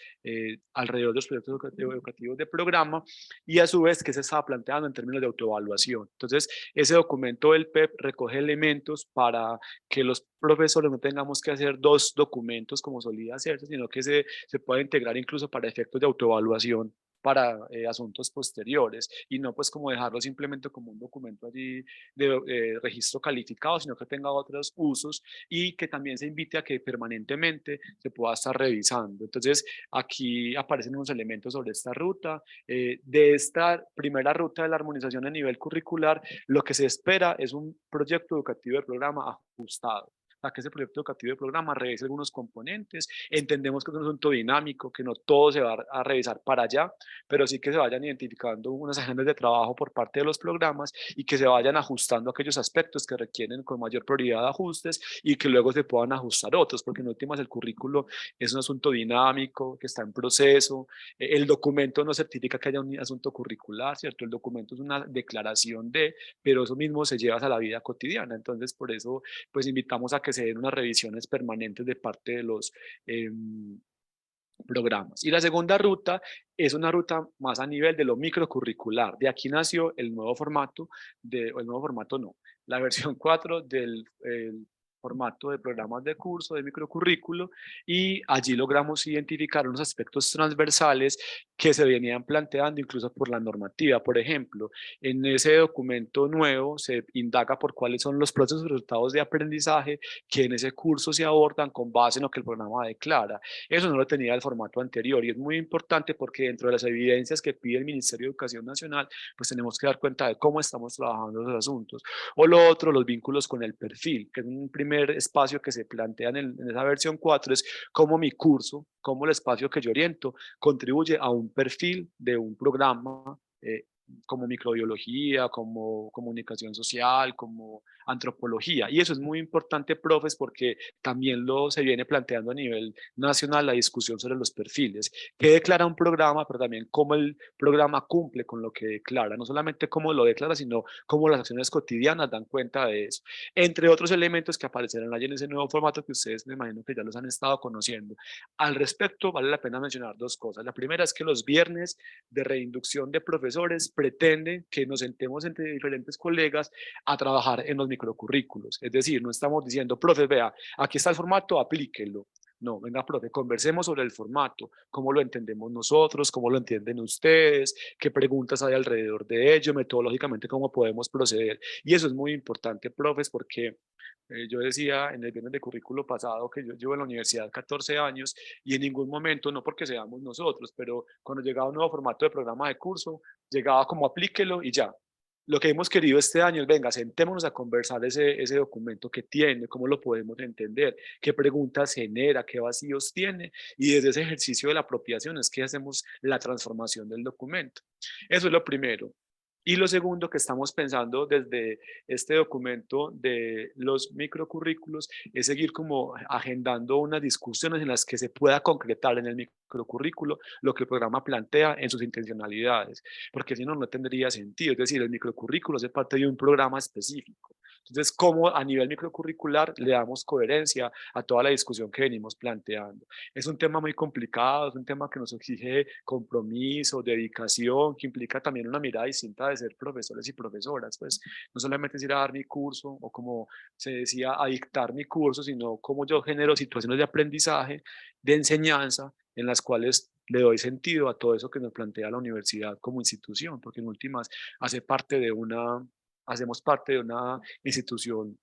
alrededor de los proyectos educativos de programa y a su vez qué se estaba planteando en términos de autoevaluación. Entonces, ese documento del PEP recoge elementos para que los profesores no tengamos que hacer 2 documentos como solía hacerse, sino que se pueda integrar incluso para efectos de autoevaluación para asuntos posteriores y no pues como dejarlo simplemente como un documento allí de registro calificado, sino que tenga otros usos y que también se invite a que permanentemente se pueda estar revisando. Entonces, aquí aparecen unos elementos sobre esta ruta. De esta primera ruta de la armonización a nivel curricular, lo que se espera es un proyecto educativo de programa ajustado, a que ese proyecto educativo de programa revise algunos componentes. Entendemos que es un asunto dinámico, que no todo se va a revisar para allá, pero sí que se vayan identificando unas agendas de trabajo por parte de los programas y que se vayan ajustando aquellos aspectos que requieren con mayor prioridad ajustes y que luego se puedan ajustar otros, porque en últimas el currículo es un asunto dinámico, que está en proceso. El documento no certifica que haya un asunto curricular, ¿cierto? El documento es una declaración de, pero eso mismo se lleva a la vida cotidiana. Entonces, por eso, pues invitamos a que se den unas revisiones permanentes de parte de los programas. Y la segunda ruta es una ruta más a nivel de lo microcurricular. De aquí nació el nuevo formato, o el nuevo formato no, la versión 4 del formato de programas de curso, de microcurrículo, y allí logramos identificar unos aspectos transversales que se venían planteando incluso por la normativa. Por ejemplo, en ese documento nuevo se indaga por cuáles son los procesos y resultados de aprendizaje que en ese curso se abordan con base en lo que el programa declara. Eso no lo tenía el formato anterior y es muy importante porque dentro de las evidencias que pide el Ministerio de Educación Nacional, pues tenemos que dar cuenta de cómo estamos trabajando los asuntos. O lo otro, los vínculos con el perfil, que es un primer espacio que se plantea en esa versión 4, es cómo mi curso, cómo el espacio que yo oriento contribuye a un perfil de un programa como microbiología, como comunicación social, como antropología. Y eso es muy importante, profes, porque también se viene planteando a nivel nacional la discusión sobre los perfiles. ¿Qué declara un programa, pero también cómo el programa cumple con lo que declara? No solamente cómo lo declara, sino cómo las acciones cotidianas dan cuenta de eso. Entre otros elementos que aparecerán allí en ese nuevo formato que ustedes me imagino que ya los han estado conociendo. Al respecto, vale la pena mencionar 2 cosas. La primera es que los viernes de reinducción de profesores pretende que nos sentemos entre diferentes colegas a trabajar en los microcurrículos. Es decir, no estamos diciendo, profe, vea, aquí está el formato, aplíquelo. No, venga, profe, conversemos sobre el formato, cómo lo entendemos nosotros, cómo lo entienden ustedes, qué preguntas hay alrededor de ello, metodológicamente cómo podemos proceder. Y eso es muy importante, profes, porque yo decía en el viernes de currículo pasado que yo llevo en la universidad 14 años y en ningún momento, no porque seamos nosotros, pero cuando llegaba un nuevo formato de programa de curso, llegaba como aplíquelo y ya. Lo que hemos querido este año es, venga, sentémonos a conversar ese documento que tiene, cómo lo podemos entender, qué preguntas genera, qué vacíos tiene, y desde ese ejercicio de la apropiación es que hacemos la transformación del documento. Eso es lo primero. Y lo segundo que estamos pensando desde este documento de los microcurrículos es seguir como agendando unas discusiones en las que se pueda concretar en el microcurrículo lo que el programa plantea en sus intencionalidades, porque si no, no tendría sentido. Es decir, el microcurrículo hace parte de un programa específico. Entonces, ¿cómo a nivel microcurricular le damos coherencia a toda la discusión que venimos planteando? Es un tema muy complicado, es un tema que nos exige compromiso, dedicación, que implica también una mirada distinta de ser profesores y profesoras. Pues no solamente es ir a dar mi curso o como se decía, a dictar mi curso, sino cómo yo genero situaciones de aprendizaje, de enseñanza, en las cuales le doy sentido a todo eso que nos plantea la universidad como institución, porque en últimas hace parte de hacemos parte de una institución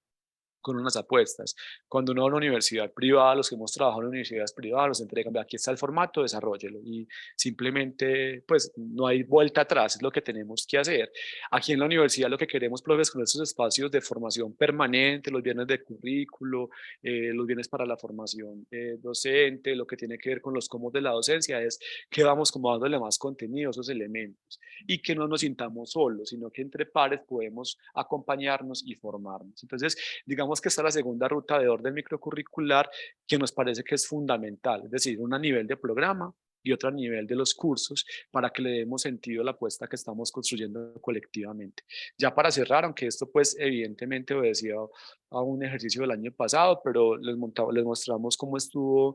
con unas apuestas. Cuando uno va a una universidad privada, los que hemos trabajado en universidades privadas, los entregan, "Vea, aquí está el formato, desarróllelo", y simplemente, pues, no hay vuelta atrás, es lo que tenemos que hacer. Aquí en la universidad lo que queremos, profes, con estos espacios de formación permanente, los viernes de currículo, los viernes para la formación docente, lo que tiene que ver con los comos de la docencia, es que vamos como dándole más contenido a esos elementos y que no nos sintamos solos, sino que entre pares podemos acompañarnos y formarnos. Entonces, digamos que esta es la segunda ruta de orden microcurricular que nos parece que es fundamental, es decir, una a nivel de programa y otra a nivel de los cursos para que le demos sentido a la apuesta que estamos construyendo colectivamente. Ya para cerrar, aunque esto pues evidentemente obedecía a un ejercicio del año pasado, pero les mostramos cómo estuvo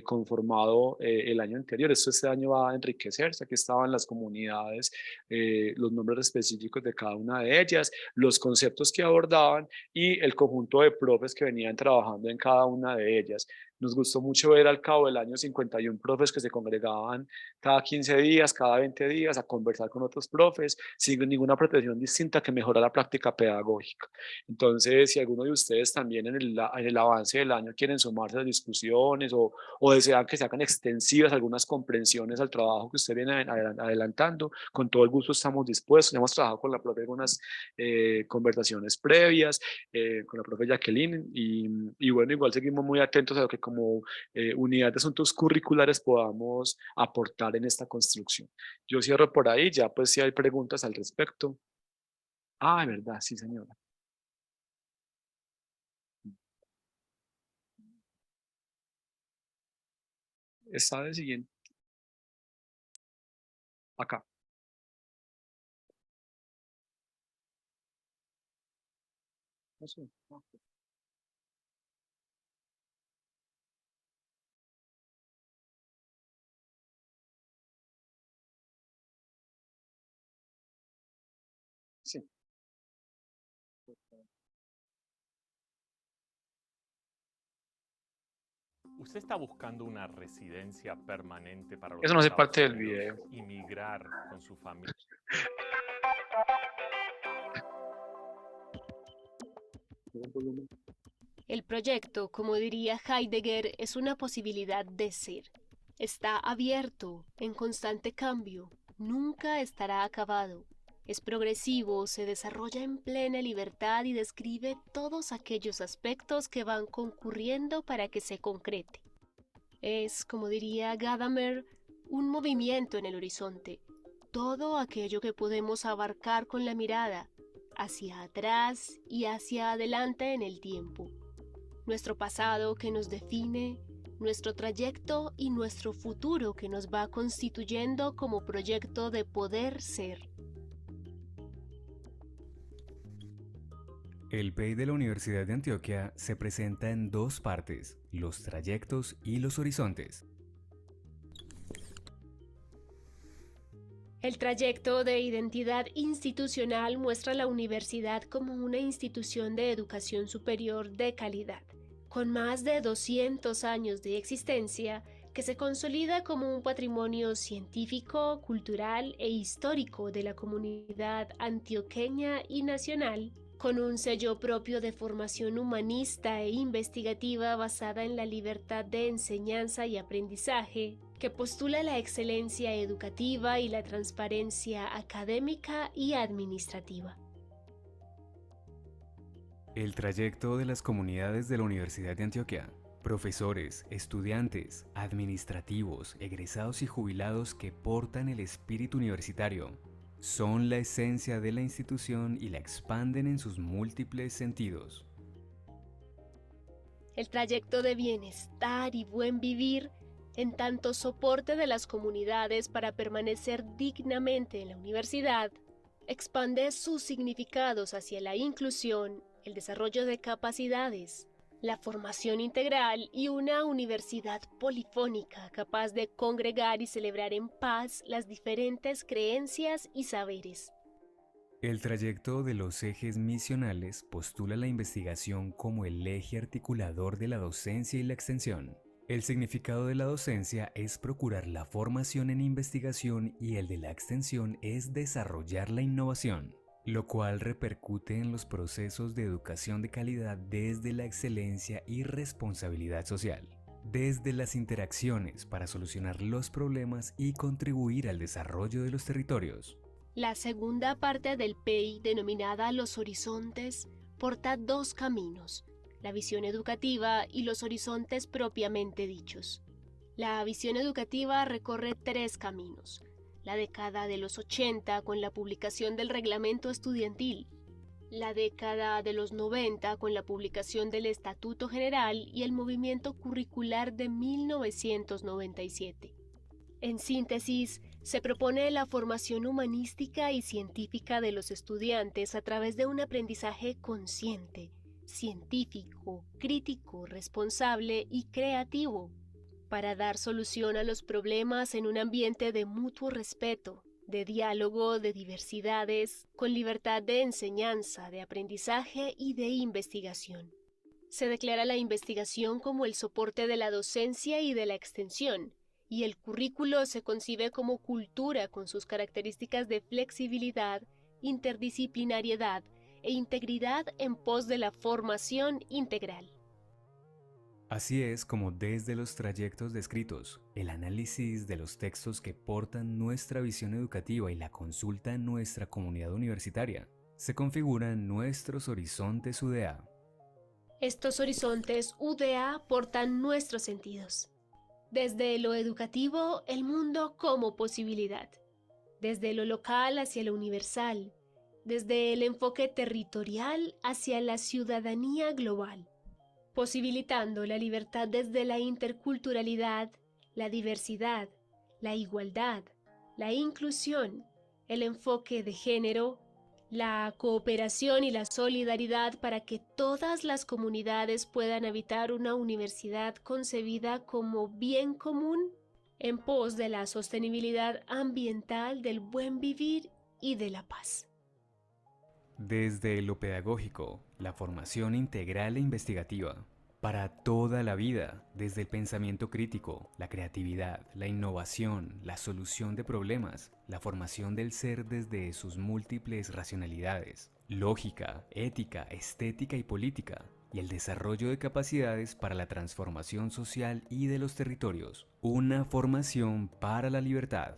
conformado el año anterior. Esto este año va a enriquecerse, aquí estaban las comunidades, los nombres específicos de cada una de ellas, los conceptos que abordaban y el conjunto de profes que venían trabajando en cada una de ellas. Nos gustó mucho ver al cabo del año 51 profes que se congregaban cada 15 días, cada 20 días a conversar con otros profes sin ninguna pretensión distinta que mejorar la práctica pedagógica. Entonces, si alguno de ustedes también en el avance del año quieren sumarse a las discusiones o desean que se hagan extensivas algunas comprensiones al trabajo que usted viene adelantando, con todo el gusto estamos dispuestos. Hemos trabajado con la profe en unas conversaciones previas, con la profe Jacqueline, y bueno, igual seguimos muy atentos a lo que como unidad de asuntos curriculares podamos aportar en esta construcción. Yo cierro por ahí, ya pues si hay preguntas al respecto. Ah, es verdad, sí señora. Está de siguiente, acá. No sé. Sí. ¿Usted está buscando una residencia permanente para los Eso no hace Estados parte del Unidos video. y migrar con su familia? El proyecto, como diría Heidegger, es una posibilidad de ser. Está abierto, en constante cambio, nunca estará acabado. Es progresivo, se desarrolla en plena libertad y describe todos aquellos aspectos que van concurriendo para que se concrete. Es, como diría Gadamer, un movimiento en el horizonte, todo aquello que podemos abarcar con la mirada, hacia atrás y hacia adelante en el tiempo. Nuestro pasado que nos define, nuestro trayecto y nuestro futuro que nos va constituyendo como proyecto de poder ser. El PEI de la Universidad de Antioquia se presenta en dos partes, los trayectos y los horizontes. El trayecto de identidad institucional muestra a la universidad como una institución de educación superior de calidad, con más de 200 años de existencia, que se consolida como un patrimonio científico, cultural e histórico de la comunidad antioqueña y nacional, con un sello propio de formación humanista e investigativa basada en la libertad de enseñanza y aprendizaje, que postula la excelencia educativa y la transparencia académica y administrativa. El trayecto de las comunidades de la Universidad de Antioquia. Profesores, estudiantes, administrativos, egresados y jubilados que portan el espíritu universitario. son la esencia de la institución y la expanden en sus múltiples sentidos. El trayecto de bienestar y buen vivir, en tanto soporte de las comunidades para permanecer dignamente en la universidad, expande sus significados hacia la inclusión, el desarrollo de capacidades, la formación integral y una universidad polifónica capaz de congregar y celebrar en paz las diferentes creencias y saberes. El trayecto de los ejes misionales postula la investigación como el eje articulador de la docencia y la extensión. El significado de la docencia es procurar la formación en investigación y el de la extensión es desarrollar la innovación, lo cual repercute en los procesos de educación de calidad desde la excelencia y responsabilidad social, desde las interacciones para solucionar los problemas y contribuir al desarrollo de los territorios. La segunda parte del PEI, denominada Los Horizontes, porta dos caminos: la visión educativa y los horizontes propiamente dichos. La visión educativa recorre tres caminos: la década de los 80 con la publicación del reglamento estudiantil, la década de los 90 con la publicación del Estatuto General y el movimiento curricular de 1997. En síntesis, se propone la formación humanística y científica de los estudiantes a través de un aprendizaje consciente, científico, crítico, responsable y creativo, para dar solución a los problemas en un ambiente de mutuo respeto, de diálogo, de diversidades, con libertad de enseñanza, de aprendizaje y de investigación. Se declara la investigación como el soporte de la docencia y de la extensión, y el currículo se concibe como cultura con sus características de flexibilidad, interdisciplinariedad e integridad en pos de la formación integral. Así es como desde los trayectos descritos, el análisis de los textos que portan nuestra visión educativa y la consulta en nuestra comunidad universitaria, se configuran nuestros horizontes UDA. Estos horizontes UDA portan nuestros sentidos. Desde lo educativo, el mundo como posibilidad. Desde lo local hacia lo universal. Desde el enfoque territorial hacia la ciudadanía global. Posibilitando la libertad desde la interculturalidad, la diversidad, la igualdad, la inclusión, el enfoque de género, la cooperación y la solidaridad para que todas las comunidades puedan habitar una universidad concebida como bien común en pos de la sostenibilidad ambiental, del buen vivir y de la paz. Desde lo pedagógico, la formación integral e investigativa. Para toda la vida, desde el pensamiento crítico, la creatividad, la innovación, la solución de problemas, la formación del ser desde sus múltiples racionalidades, lógica, ética, estética y política, y el desarrollo de capacidades para la transformación social y de los territorios. Una formación para la libertad.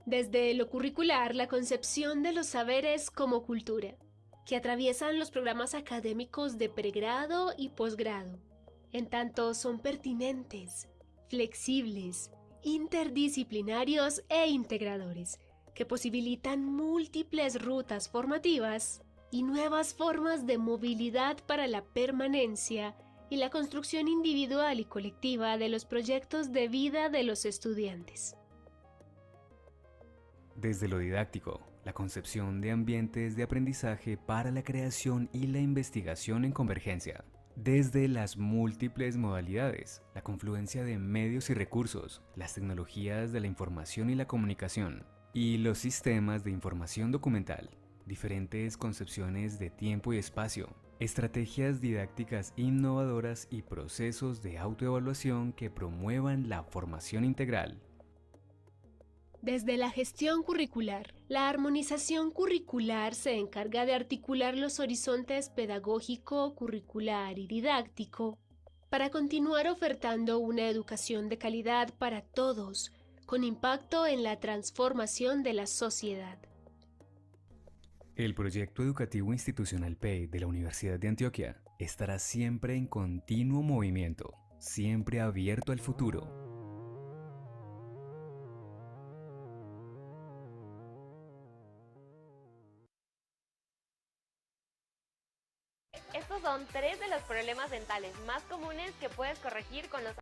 Desde lo curricular, la concepción de los saberes como cultura, que atraviesan los programas académicos de pregrado y posgrado, en tanto son pertinentes, flexibles, interdisciplinarios e integradores, que posibilitan múltiples rutas formativas y nuevas formas de movilidad para la permanencia y la construcción individual y colectiva de los proyectos de vida de los estudiantes. Desde lo didáctico, la concepción de ambientes de aprendizaje para la creación y la investigación en convergencia. Desde las múltiples modalidades, la confluencia de medios y recursos, las tecnologías de la información y la comunicación, y los sistemas de información documental, diferentes concepciones de tiempo y espacio, estrategias didácticas innovadoras y procesos de autoevaluación que promuevan la formación integral. Desde la gestión curricular, la armonización curricular se encarga de articular los horizontes pedagógico, curricular y didáctico para continuar ofertando una educación de calidad para todos, con impacto en la transformación de la sociedad. El proyecto educativo institucional PEI de la Universidad de Antioquia estará siempre en continuo movimiento, siempre abierto al futuro. 3 de los problemas dentales más comunes que puedes corregir con los...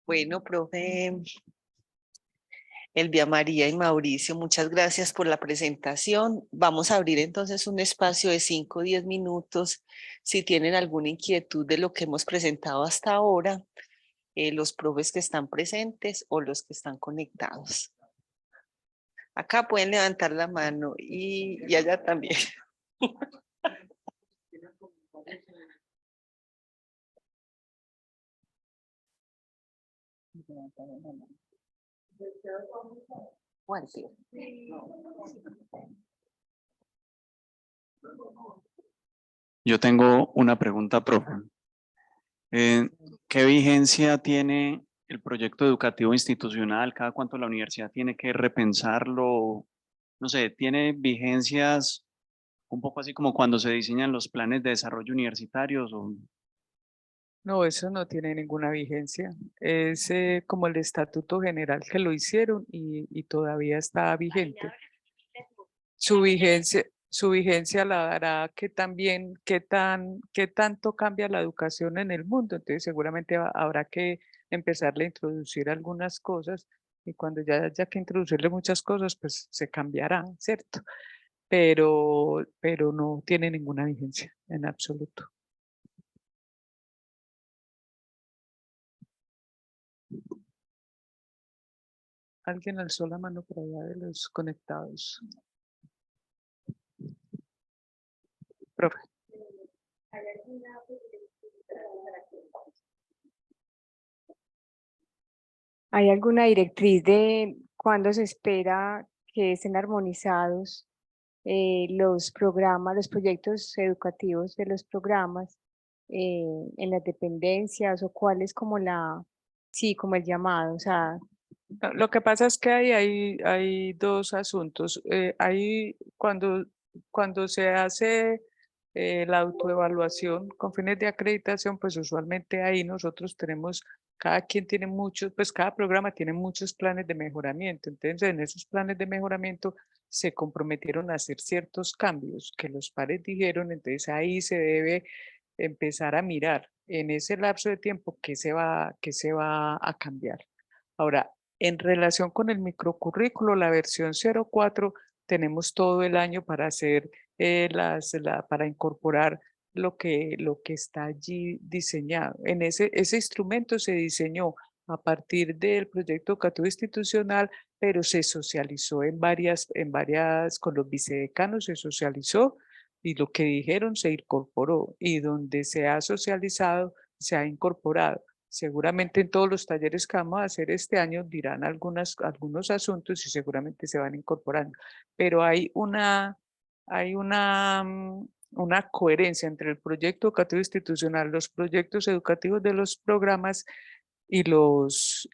Bueno, profe Elvia María y Mauricio, muchas gracias por la presentación. Vamos a abrir entonces un espacio de 5 o 10 minutos. Si tienen alguna inquietud de lo que hemos presentado hasta ahora, los profes que están presentes o los que están conectados. Acá pueden levantar la mano y allá también. Juan, sí. Yo tengo una pregunta, profe. ¿Qué vigencia tiene el proyecto educativo institucional? ¿Cada cuánto la universidad tiene que repensarlo? No sé, ¿tiene vigencias un poco así como cuando se diseñan los planes de desarrollo universitarios? No, eso no tiene ninguna vigencia. Es como el estatuto general que lo hicieron y todavía está vigente. Su vigencia la dará que también, qué tanto cambia la educación en el mundo. Entonces seguramente habrá que empezarle a introducir algunas cosas y cuando ya haya que introducirle muchas cosas, pues se cambiará, ¿cierto? Pero no tiene ninguna vigencia en absoluto. Alguien alzó la mano por allá de los conectados. Profe. ¿Hay alguna directriz de cuándo se espera que estén armonizados los programas, los proyectos educativos de los programas en las dependencias o cuál es como como el llamado? O sea, Lo que pasa es que hay dos asuntos. Cuando se hace la autoevaluación con fines de acreditación, pues usualmente ahí nosotros tenemos, cada quien tiene muchos, pues cada programa tiene muchos planes de mejoramiento. Entonces, en esos planes de mejoramiento se comprometieron a hacer ciertos cambios que los pares dijeron, entonces ahí se debe empezar a mirar en ese lapso de tiempo qué se va a cambiar. Ahora, en relación con el microcurrículo, la versión 04, tenemos todo el año para hacer para incorporar lo que está allí diseñado. En ese instrumento se diseñó a partir del proyecto educativo institucional, pero se socializó con los vicedecanos se socializó y lo que dijeron se incorporó y donde se ha socializado se ha incorporado. Seguramente en todos los talleres que vamos a hacer este año dirán algunos asuntos y seguramente se van incorporando, pero hay una coherencia entre el proyecto educativo institucional, los proyectos educativos de los programas y los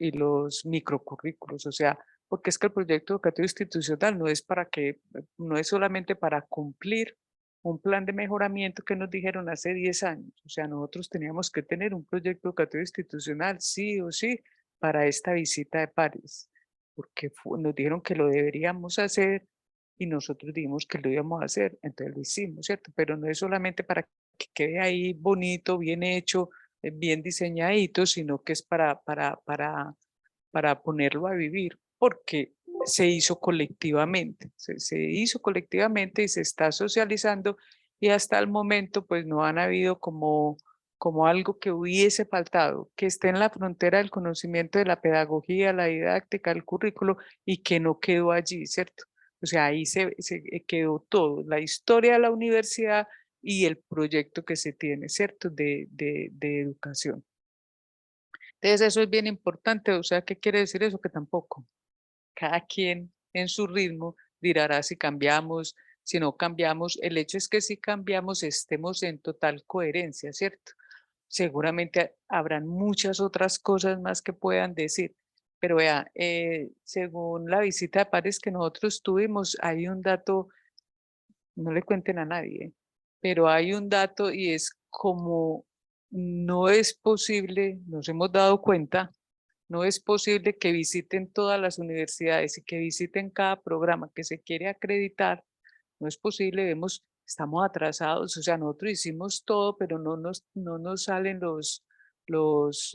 microcurrículos, o sea, porque es que el proyecto educativo institucional no es solamente para cumplir un plan de mejoramiento que nos dijeron hace 10 años. O sea, nosotros teníamos que tener un proyecto educativo institucional, sí o sí, para esta visita de pares, porque nos dijeron que lo deberíamos hacer y nosotros dijimos que lo íbamos a hacer, entonces lo hicimos, ¿cierto? Pero no es solamente para que quede ahí bonito, bien hecho, bien diseñadito, sino que es para ponerlo a vivir, porque se hizo colectivamente, se hizo colectivamente y se está socializando y hasta el momento pues no han habido como algo que hubiese faltado, que esté en la frontera del conocimiento de la pedagogía, la didáctica, el currículo y que no quedó allí, ¿cierto? O sea, ahí se quedó todo, la historia de la universidad y el proyecto que se tiene, ¿cierto? De educación. Entonces eso es bien importante, o sea, ¿qué quiere decir eso? Que tampoco. Cada quien en su ritmo dirá si cambiamos, si no cambiamos. El hecho es que si cambiamos estemos en total coherencia, ¿cierto? Seguramente habrán muchas otras cosas más que puedan decir, pero vea, según la visita de pares que nosotros tuvimos, hay un dato, no le cuenten a nadie, pero hay un dato y es como no es posible, nos hemos dado cuenta, no es posible que visiten todas las universidades y que visiten cada programa que se quiere acreditar. No es posible, estamos atrasados, o sea, nosotros hicimos todo, pero no nos salen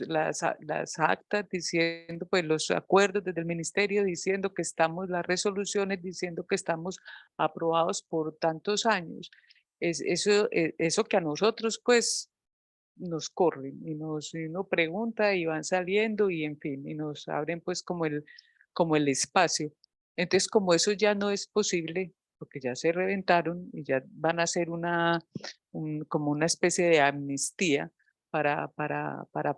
las actas diciendo, pues los acuerdos desde el ministerio diciendo que estamos, las resoluciones diciendo que estamos aprobados por tantos años. Eso que a nosotros, pues, nos corren y uno pregunta y van saliendo y en fin, y nos abren pues como el espacio. Entonces, como eso ya no es posible, porque ya se reventaron y ya van a hacer como una especie de amnistía para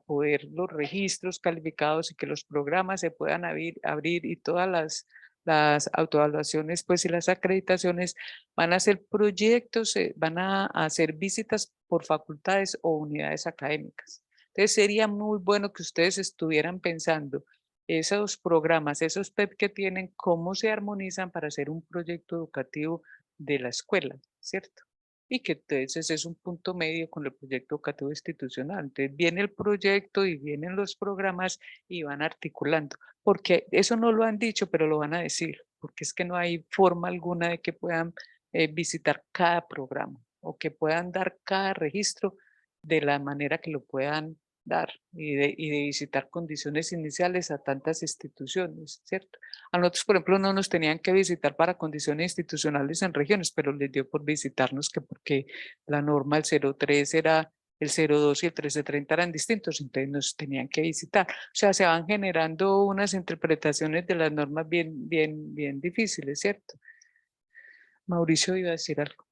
poder los registros calificados y que los programas se puedan abrir y todas las autoevaluaciones pues y las acreditaciones van a hacer proyectos, van a hacer visitas por facultades o unidades académicas. Entonces sería muy bueno que ustedes estuvieran pensando esos programas, esos PEP que tienen, cómo se armonizan para hacer un proyecto educativo de la escuela, ¿cierto? Y que entonces es un punto medio con el proyecto educativo institucional. Entonces viene el proyecto y vienen los programas y van articulando, porque eso no lo han dicho, pero lo van a decir, porque es que no hay forma alguna de que puedan visitar cada programa o que puedan dar cada registro de la manera que lo puedan dar y de visitar condiciones iniciales a tantas instituciones, ¿cierto? A nosotros, por ejemplo, no nos tenían que visitar para condiciones institucionales en regiones, pero les dio por visitarnos que porque la norma, el 03 era el 02 y el 1330 eran distintos, entonces nos tenían que visitar. O sea, se van generando unas interpretaciones de las normas bien difíciles, ¿cierto? Mauricio iba a decir algo.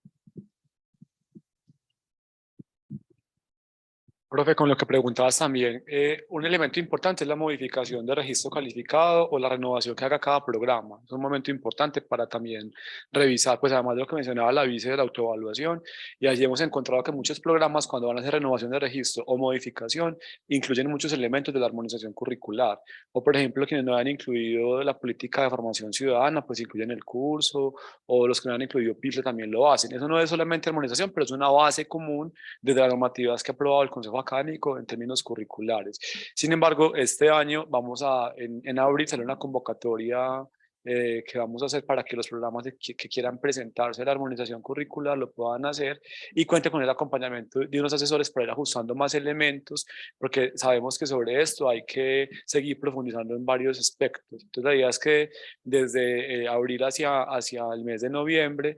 Profe, con lo que preguntabas también, un elemento importante es la modificación de registro calificado o la renovación que haga cada programa. Es un momento importante para también revisar, pues además de lo que mencionaba la vice de la autoevaluación, y allí hemos encontrado que muchos programas cuando van a hacer renovación de registro o modificación, incluyen muchos elementos de la armonización curricular. O por ejemplo, quienes no han incluido la política de formación ciudadana, pues incluyen el curso, o los que no han incluido PISLE también lo hacen. Eso no es solamente armonización, pero es una base común desde las normativas que ha aprobado el Consejo Académico en términos curriculares. Sin embargo, este año vamos en abril sale una convocatoria que vamos a hacer para que los programas que quieran presentarse a la armonización curricular lo puedan hacer y cuente con el acompañamiento de unos asesores para ir ajustando más elementos, porque sabemos que sobre esto hay que seguir profundizando en varios aspectos. Entonces la idea es que desde abril hacia el mes de noviembre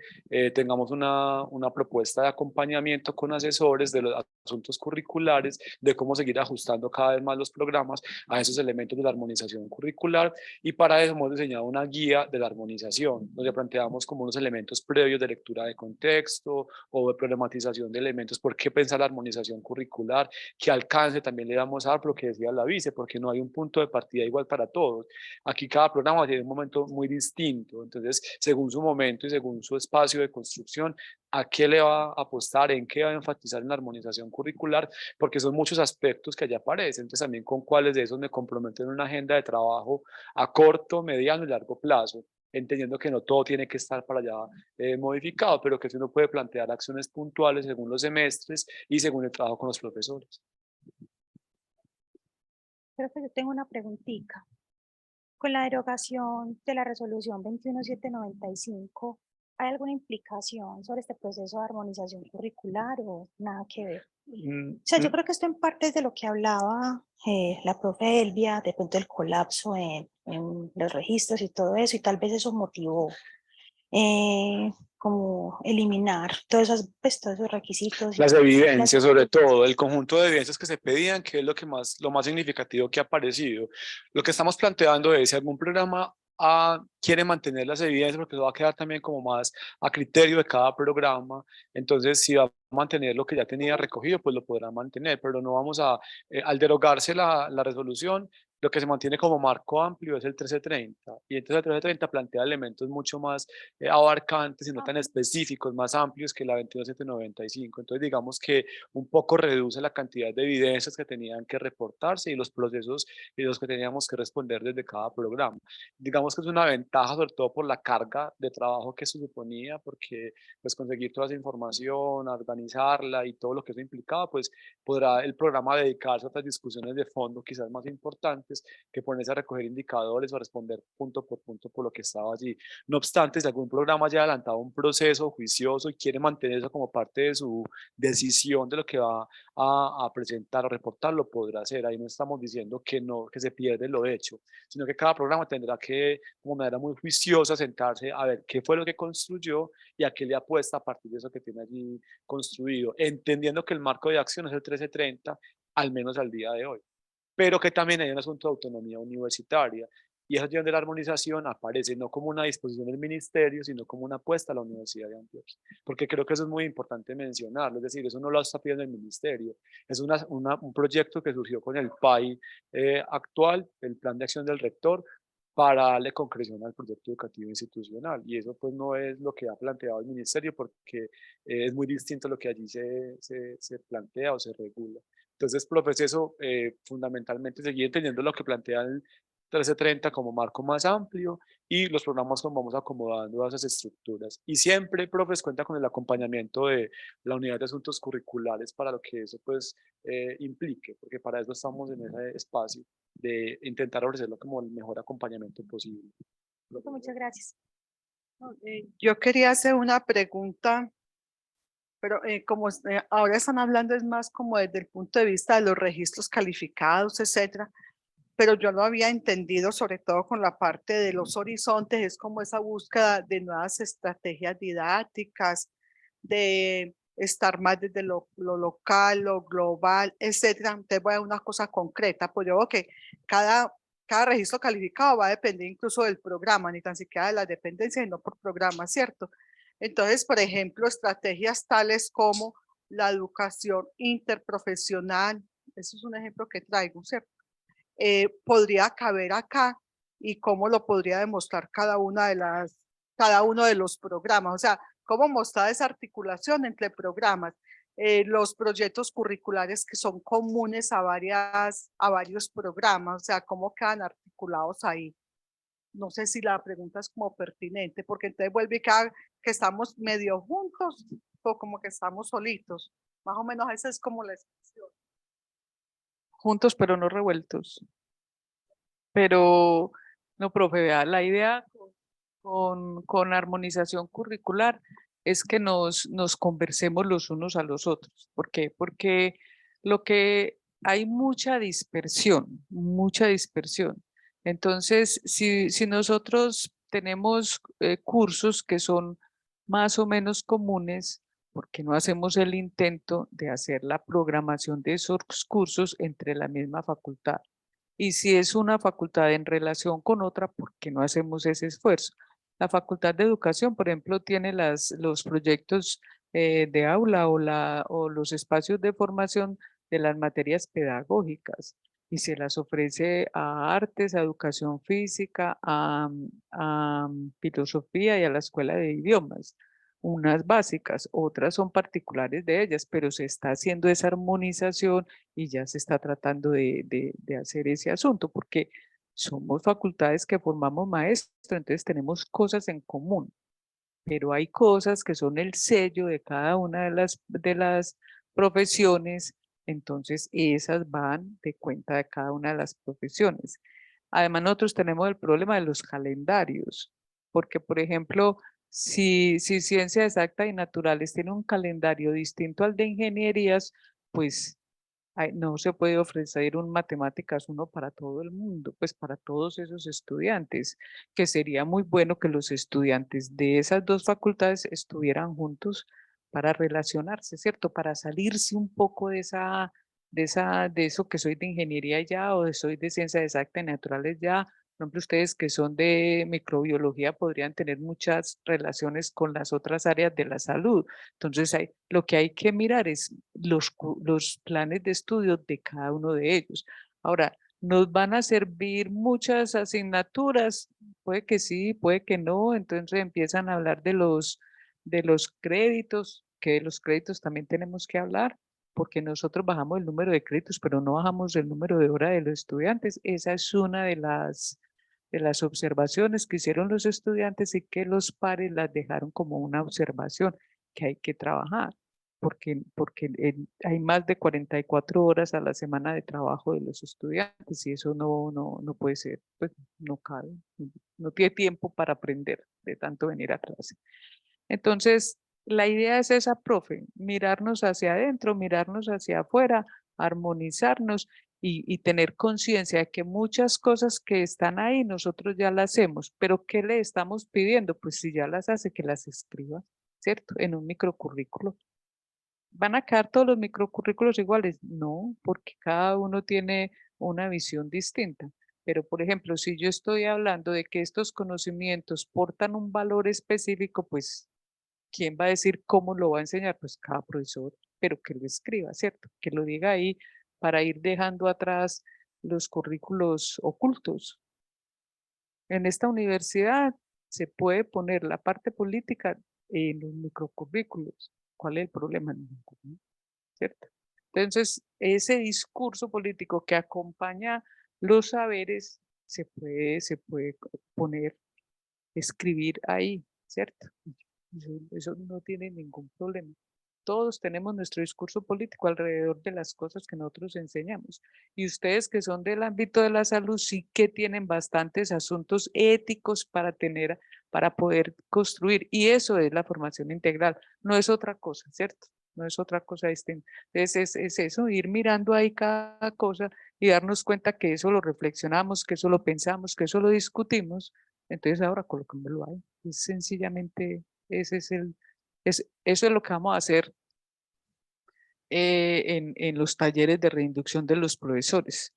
tengamos una propuesta de acompañamiento con asesores de los asuntos curriculares, de cómo seguir ajustando cada vez más los programas a esos elementos de la armonización curricular, y para eso hemos diseñado una guía de la armonización, donde planteamos como unos elementos previos de lectura de contexto o de problematización de elementos, por qué pensar la armonización curricular, qué alcance también le damos a dar, lo que decía la vice, porque no hay un punto de partida igual para todos. Aquí cada programa tiene un momento muy distinto, entonces según su momento y según su espacio de construcción, a qué le va a apostar, en qué va a enfatizar en la armonización curricular, porque son muchos aspectos que allá aparecen, entonces también con cuáles de esos me comprometo en una agenda de trabajo a corto, mediano y largo plazo, entendiendo que no todo tiene que estar para allá modificado, pero que uno puede plantear acciones puntuales según los semestres y según el trabajo con los profesores. Profe, yo tengo una preguntita. Con la derogación de la resolución 21795, ¿hay alguna implicación sobre este proceso de armonización curricular o nada que ver? O sea, yo creo que esto en parte es de lo que hablaba la profe Elvia, de pronto el colapso en los registros y todo eso, y tal vez eso motivó como eliminar todos esos requisitos. Las evidencias, sobre todo, el conjunto de evidencias que se pedían, que es lo más significativo que ha aparecido. Lo que estamos planteando es si algún programa quiere mantener las evidencias, porque eso va a quedar también como más a criterio de cada programa. Entonces, si va a mantener lo que ya tenía recogido, pues lo podrá mantener, pero no vamos al derogarse la resolución, lo que se mantiene como marco amplio es el 1330, y entonces el 1330 plantea elementos mucho más abarcantes y no tan específicos, más amplios que la 21795. Entonces digamos que un poco reduce la cantidad de evidencias que tenían que reportarse y los procesos y los que teníamos que responder desde cada programa. Digamos que es una ventaja, sobre todo por la carga de trabajo que se suponía, porque pues conseguir toda esa información, organizarla y todo lo que eso implicaba, pues podrá el programa dedicarse a otras discusiones de fondo quizás más importantes que ponerse a recoger indicadores o a responder punto por lo que estaba allí. No obstante, si algún programa ya ha adelantado un proceso juicioso y quiere mantener eso como parte de su decisión de lo que va a presentar o reportar, lo podrá hacer. Ahí no estamos diciendo que no, que se pierde lo hecho, sino que cada programa tendrá que, como manera muy juiciosa, sentarse a ver qué fue lo que construyó y a qué le apuesta a partir de eso que tiene allí construido, entendiendo que el marco de acción es el 1330, al menos al día de hoy, pero que también hay un asunto de autonomía universitaria. Y es allí donde la armonización aparece no como una disposición del ministerio, sino como una apuesta a la Universidad de Antioquia. Porque creo que eso es muy importante mencionarlo, es decir, eso no lo está pidiendo el ministerio, es un proyecto que surgió con el PAI actual, el Plan de Acción del Rector, para darle concreción al proyecto educativo institucional. Y eso pues no es lo que ha planteado el ministerio, porque es muy distinto a lo que allí se plantea o se regula. Entonces, profes, eso fundamentalmente seguir entendiendo lo que plantea el 1330 como marco más amplio y los programas como vamos acomodando a esas estructuras. Y siempre, profes, cuenta con el acompañamiento de la unidad de asuntos curriculares para lo que eso pues implique, porque para eso estamos en ese espacio de intentar ofrecerlo como el mejor acompañamiento posible. Muchas gracias. Yo quería hacer una pregunta, pero como ahora están hablando es más como desde el punto de vista de los registros calificados, etcétera, pero yo lo había entendido sobre todo con la parte de los horizontes, es como esa búsqueda de nuevas estrategias didácticas, de estar más desde lo local, lo global, etcétera. Entonces voy a una cosa concreta, pues yo veo que cada registro calificado va a depender incluso del programa, ni tan siquiera de las dependencias, sino por programa, ¿cierto? Entonces, por ejemplo, estrategias tales como la educación interprofesional, eso es un ejemplo que traigo, ¿cierto? Podría caber acá y cómo lo podría demostrar cada uno de los programas, o sea, cómo mostrar esa articulación entre programas, los proyectos curriculares que son comunes a varios programas, o sea, cómo quedan articulados ahí. No sé si la pregunta es como pertinente, porque entonces vuelve que estamos medio juntos o como que estamos solitos. Más o menos esa es como la expresión. Juntos pero no revueltos. Pero, no, profe, vea, la idea con armonización curricular es que nos conversemos los unos a los otros. ¿Por qué? Porque hay mucha dispersión, mucha dispersión. Entonces, si nosotros tenemos cursos que son más o menos comunes, ¿por qué no hacemos el intento de hacer la programación de esos cursos entre la misma facultad? Y si es una facultad en relación con otra, ¿por qué no hacemos ese esfuerzo? La Facultad de Educación, por ejemplo, tiene los proyectos de aula o los espacios de formación de las materias pedagógicas y se las ofrece a artes, a educación física, a filosofía y a la escuela de idiomas. Unas básicas, otras son particulares de ellas, pero se está haciendo esa armonización y ya se está tratando de hacer ese asunto, porque somos facultades que formamos maestros, entonces tenemos cosas en común, pero hay cosas que son el sello de cada una de las profesiones, entonces esas van de cuenta de cada una de las profesiones. Además, nosotros tenemos el problema de los calendarios, porque, por ejemplo, si ciencia exacta y naturales tiene un calendario distinto al de ingenierías, pues no se puede ofrecer un matemáticas 1 para todo el mundo, pues para todos esos estudiantes, que sería muy bueno que los estudiantes de esas dos facultades estuvieran juntos para relacionarse, ¿cierto? Para salirse un poco de eso que soy de ingeniería ya o soy de ciencia exacta y naturales ya. Por ejemplo, ustedes que son de microbiología podrían tener muchas relaciones con las otras áreas de la salud. Entonces, lo que hay que mirar es los planes de estudio de cada uno de ellos. Ahora, ¿Nos van a servir muchas asignaturas? Puede que sí, puede que no. Entonces empiezan a hablar de los créditos, que de los créditos también tenemos que hablar, porque nosotros bajamos el número de créditos, pero no bajamos el número de horas de los estudiantes. Esa es una de las observaciones que hicieron los estudiantes y que los pares las dejaron como una observación que hay que trabajar, porque hay más de 44 horas a la semana de trabajo de los estudiantes y eso no puede ser, pues no cabe, no tiene tiempo para aprender de tanto venir a clase. Entonces, la idea es esa, profe, mirarnos hacia adentro, mirarnos hacia afuera, armonizarnos y tener conciencia de que muchas cosas que están ahí nosotros ya las hacemos, pero ¿qué le estamos pidiendo? Pues si ya las hace, que las escriba, ¿cierto? En un microcurrículo. ¿Van a quedar todos los microcurrículos iguales? No, porque cada uno tiene una visión distinta. Pero, por ejemplo, si yo estoy hablando de que estos conocimientos portan un valor específico, pues ¿quién va a decir cómo lo va a enseñar? Pues cada profesor, pero que lo escriba, ¿cierto? Que lo diga ahí para ir dejando atrás los currículos ocultos. En esta universidad se puede poner la parte política en los microcurrículos. ¿Cuál es el problema? Ninguno, ¿cierto? Entonces, ese discurso político que acompaña los saberes se puede poner, escribir ahí, ¿cierto? Eso no tiene ningún problema. Todos tenemos nuestro discurso político alrededor de las cosas que nosotros enseñamos. Y ustedes que son del ámbito de la salud sí que tienen bastantes asuntos éticos para poder construir. Y eso es la formación integral. No es otra cosa, ¿cierto? No es otra cosa distinta. Entonces es eso, ir mirando ahí cada cosa y darnos cuenta que eso lo reflexionamos, que eso lo pensamos, que eso lo discutimos. Entonces ahora colocámoslo ahí. Es sencillamente ese es eso es lo que vamos a hacer en los talleres de reinducción de los profesores.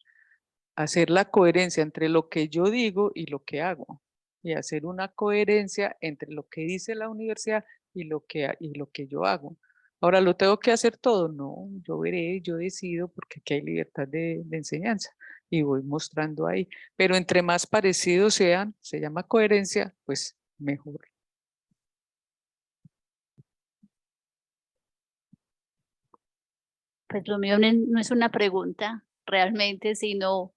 Hacer la coherencia entre lo que yo digo y lo que hago. Y hacer una coherencia entre lo que dice la universidad y lo que yo hago. Ahora, ¿lo tengo que hacer todo? No, yo veré, yo decido porque aquí hay libertad de enseñanza y voy mostrando ahí. Pero entre más parecidos sean, se llama coherencia, pues mejor. Pues lo mío no es una pregunta realmente, sino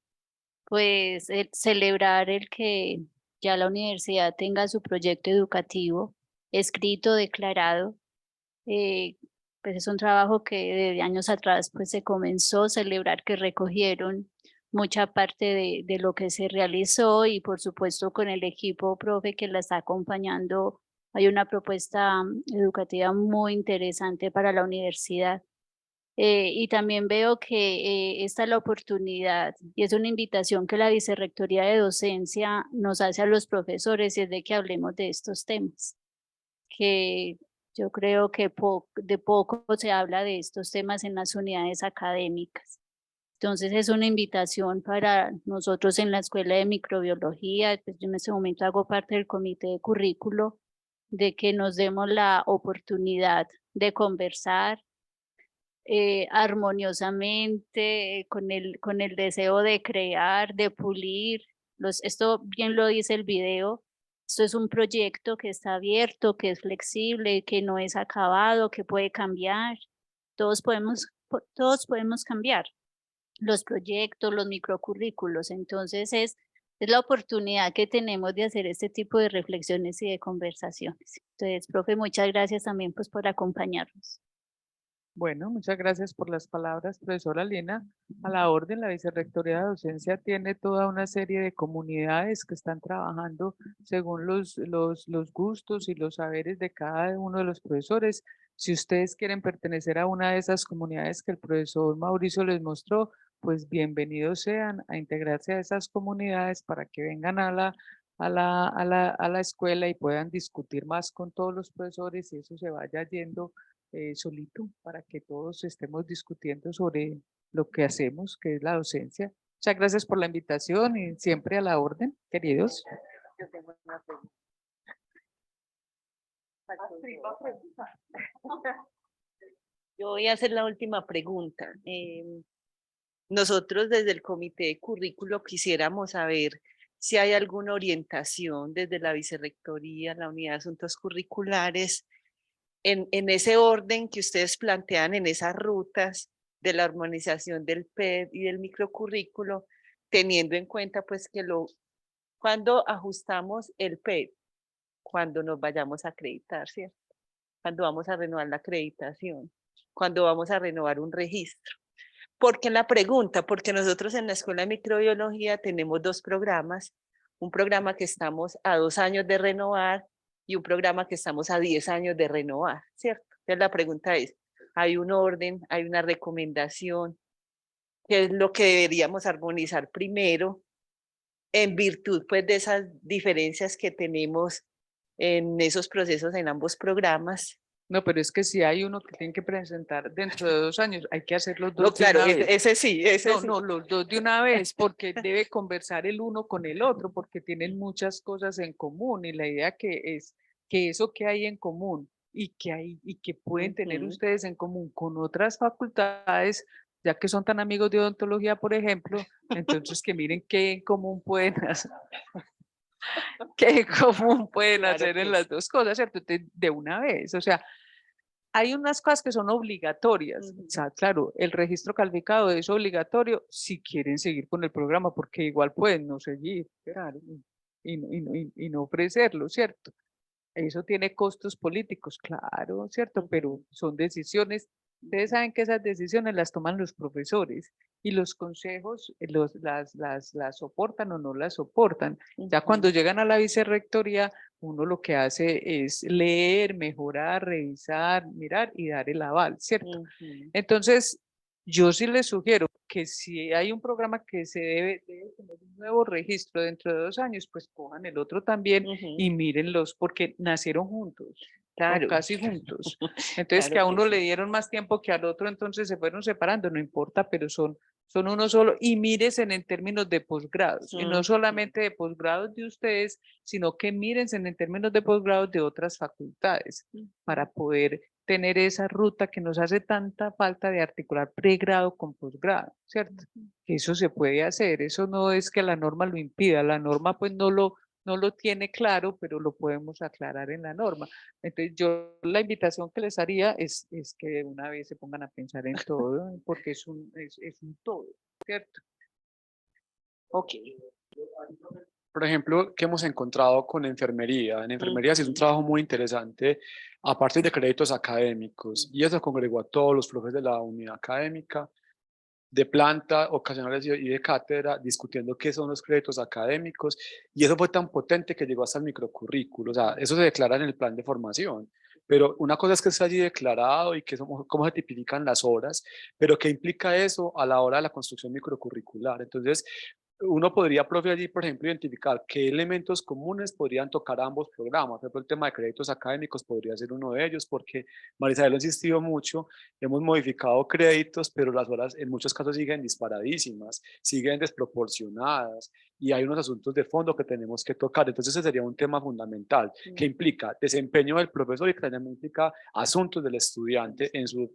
pues celebrar el que ya la universidad tenga su proyecto educativo escrito, declarado. Pues es un trabajo que desde años atrás pues se comenzó a celebrar que recogieron mucha parte de lo que se realizó y por supuesto con el equipo profe que la está acompañando hay una propuesta educativa muy interesante para la universidad. Y también veo que esta es la oportunidad y es una invitación que la Vicerrectoría de Docencia nos hace a los profesores y es de que hablemos de estos temas, que yo creo que de poco se habla de estos temas en las unidades académicas. Entonces es una invitación para nosotros en la Escuela de Microbiología, pues yo en este momento hago parte del comité de currículo, de que nos demos la oportunidad de conversar, armoniosamente, con el deseo de crear, de pulir. Esto bien lo dice el video, esto es un proyecto que está abierto, que es flexible, que no es acabado, que puede cambiar. Todos podemos cambiar los proyectos, los microcurrículos. Entonces es la oportunidad que tenemos de hacer este tipo de reflexiones y de conversaciones. Entonces, profe, muchas gracias también pues, por acompañarnos. Bueno, muchas gracias por las palabras, profesora Lina. A la orden, la Vicerrectoría de Docencia tiene toda una serie de comunidades que están trabajando según los gustos y los saberes de cada uno de los profesores. Si ustedes quieren pertenecer a una de esas comunidades que el profesor Mauricio les mostró, pues bienvenidos sean a integrarse a esas comunidades para que vengan a la escuela y puedan discutir más con todos los profesores y eso se vaya yendo solito para que todos estemos discutiendo sobre lo que hacemos, que es la docencia. Muchas gracias por la invitación y siempre a la orden, queridos. Yo tengo una pregunta. Yo voy a hacer la última pregunta. Nosotros desde el Comité de Currículo quisiéramos saber si hay alguna orientación desde la Vicerrectoría, la Unidad de Asuntos Curriculares, en ese orden que ustedes plantean en esas rutas de la armonización del PED y del microcurrículo, teniendo en cuenta pues que cuando ajustamos el PED, cuando nos vayamos a acreditar, ¿cierto? Cuando vamos a renovar la acreditación, cuando vamos a renovar un registro. Porque la pregunta, porque nosotros en la Escuela de Microbiología tenemos 2 programas, un programa que estamos a 2 años de renovar y un programa que estamos a 10 años de renovar, ¿cierto? Entonces la pregunta es, ¿hay un orden, hay una recomendación? ¿Qué es lo que deberíamos armonizar primero en virtud pues de esas diferencias que tenemos en esos procesos en ambos programas? No, pero es que si hay uno que tiene que presentar dentro de 2 años, hay que hacer los 2 No, de claro, una vez. ese sí, ese No, sí. no, los 2 de una vez, porque debe conversar el uno con el otro, porque tienen muchas cosas en común y la idea que es que eso que hay en común y que pueden tener ustedes en común con otras facultades, ya que son tan amigos de odontología, por ejemplo, entonces que miren qué en común pueden hacer. ¿Qué en común pueden Claro hacer que en las 2 cosas, cierto? De una vez, o sea, hay unas cosas que son obligatorias. O sea, claro, el registro calificado es obligatorio si quieren seguir con el programa, porque igual pueden no seguir, esperar y no ofrecerlo, ¿cierto? Eso tiene costos políticos, claro, ¿cierto? Pero son decisiones. Ustedes saben que esas decisiones las toman los profesores y los consejos las soportan o no las soportan. Ya cuando llegan a la vicerrectoría, uno lo que hace es leer, mejorar, revisar, mirar y dar el aval, ¿cierto? Entonces, yo sí les sugiero que si hay un programa que debe tener un nuevo registro dentro de 2 años, pues cojan el otro también y mírenlos porque nacieron juntos. Claro. O casi juntos. Entonces, que a uno le dieron más tiempo que al otro, entonces se fueron separando, no importa, pero son uno solo. Y mírense en términos de posgrados, y no solamente de posgrados de ustedes, sino que mírense en términos de posgrados de otras facultades, para poder tener esa ruta que nos hace tanta falta de articular pregrado con posgrado, ¿cierto? Que eso se puede hacer, eso no es que la norma lo impida, la norma pues no lo tiene claro, pero lo podemos aclarar en la norma. Entonces yo la invitación que les haría es que de una vez se pongan a pensar en todo, porque es un todo, ¿cierto? Ok. Por ejemplo, ¿qué hemos encontrado con enfermería? En enfermería sí es un trabajo muy interesante, aparte de créditos académicos, y eso congregó a todos los profes de la unidad académica, de planta, ocasionales y de cátedra, discutiendo qué son los créditos académicos, y eso fue tan potente que llegó hasta el microcurrículo. O sea, eso se declara en el plan de formación, pero una cosa es que esté allí declarado y que cómo se tipifican las horas, pero qué implica eso a la hora de la construcción microcurricular. Entonces, uno podría, profe, allí, por ejemplo, identificar qué elementos comunes podrían tocar ambos programas. Por ejemplo, el tema de créditos académicos podría ser uno de ellos, porque Marisabel ha insistido mucho, hemos modificado créditos, pero las horas en muchos casos siguen disparadísimas, siguen desproporcionadas, y hay unos asuntos de fondo que tenemos que tocar. Entonces ese sería un tema fundamental, que implica desempeño del profesor y que también implica asuntos del estudiante en sus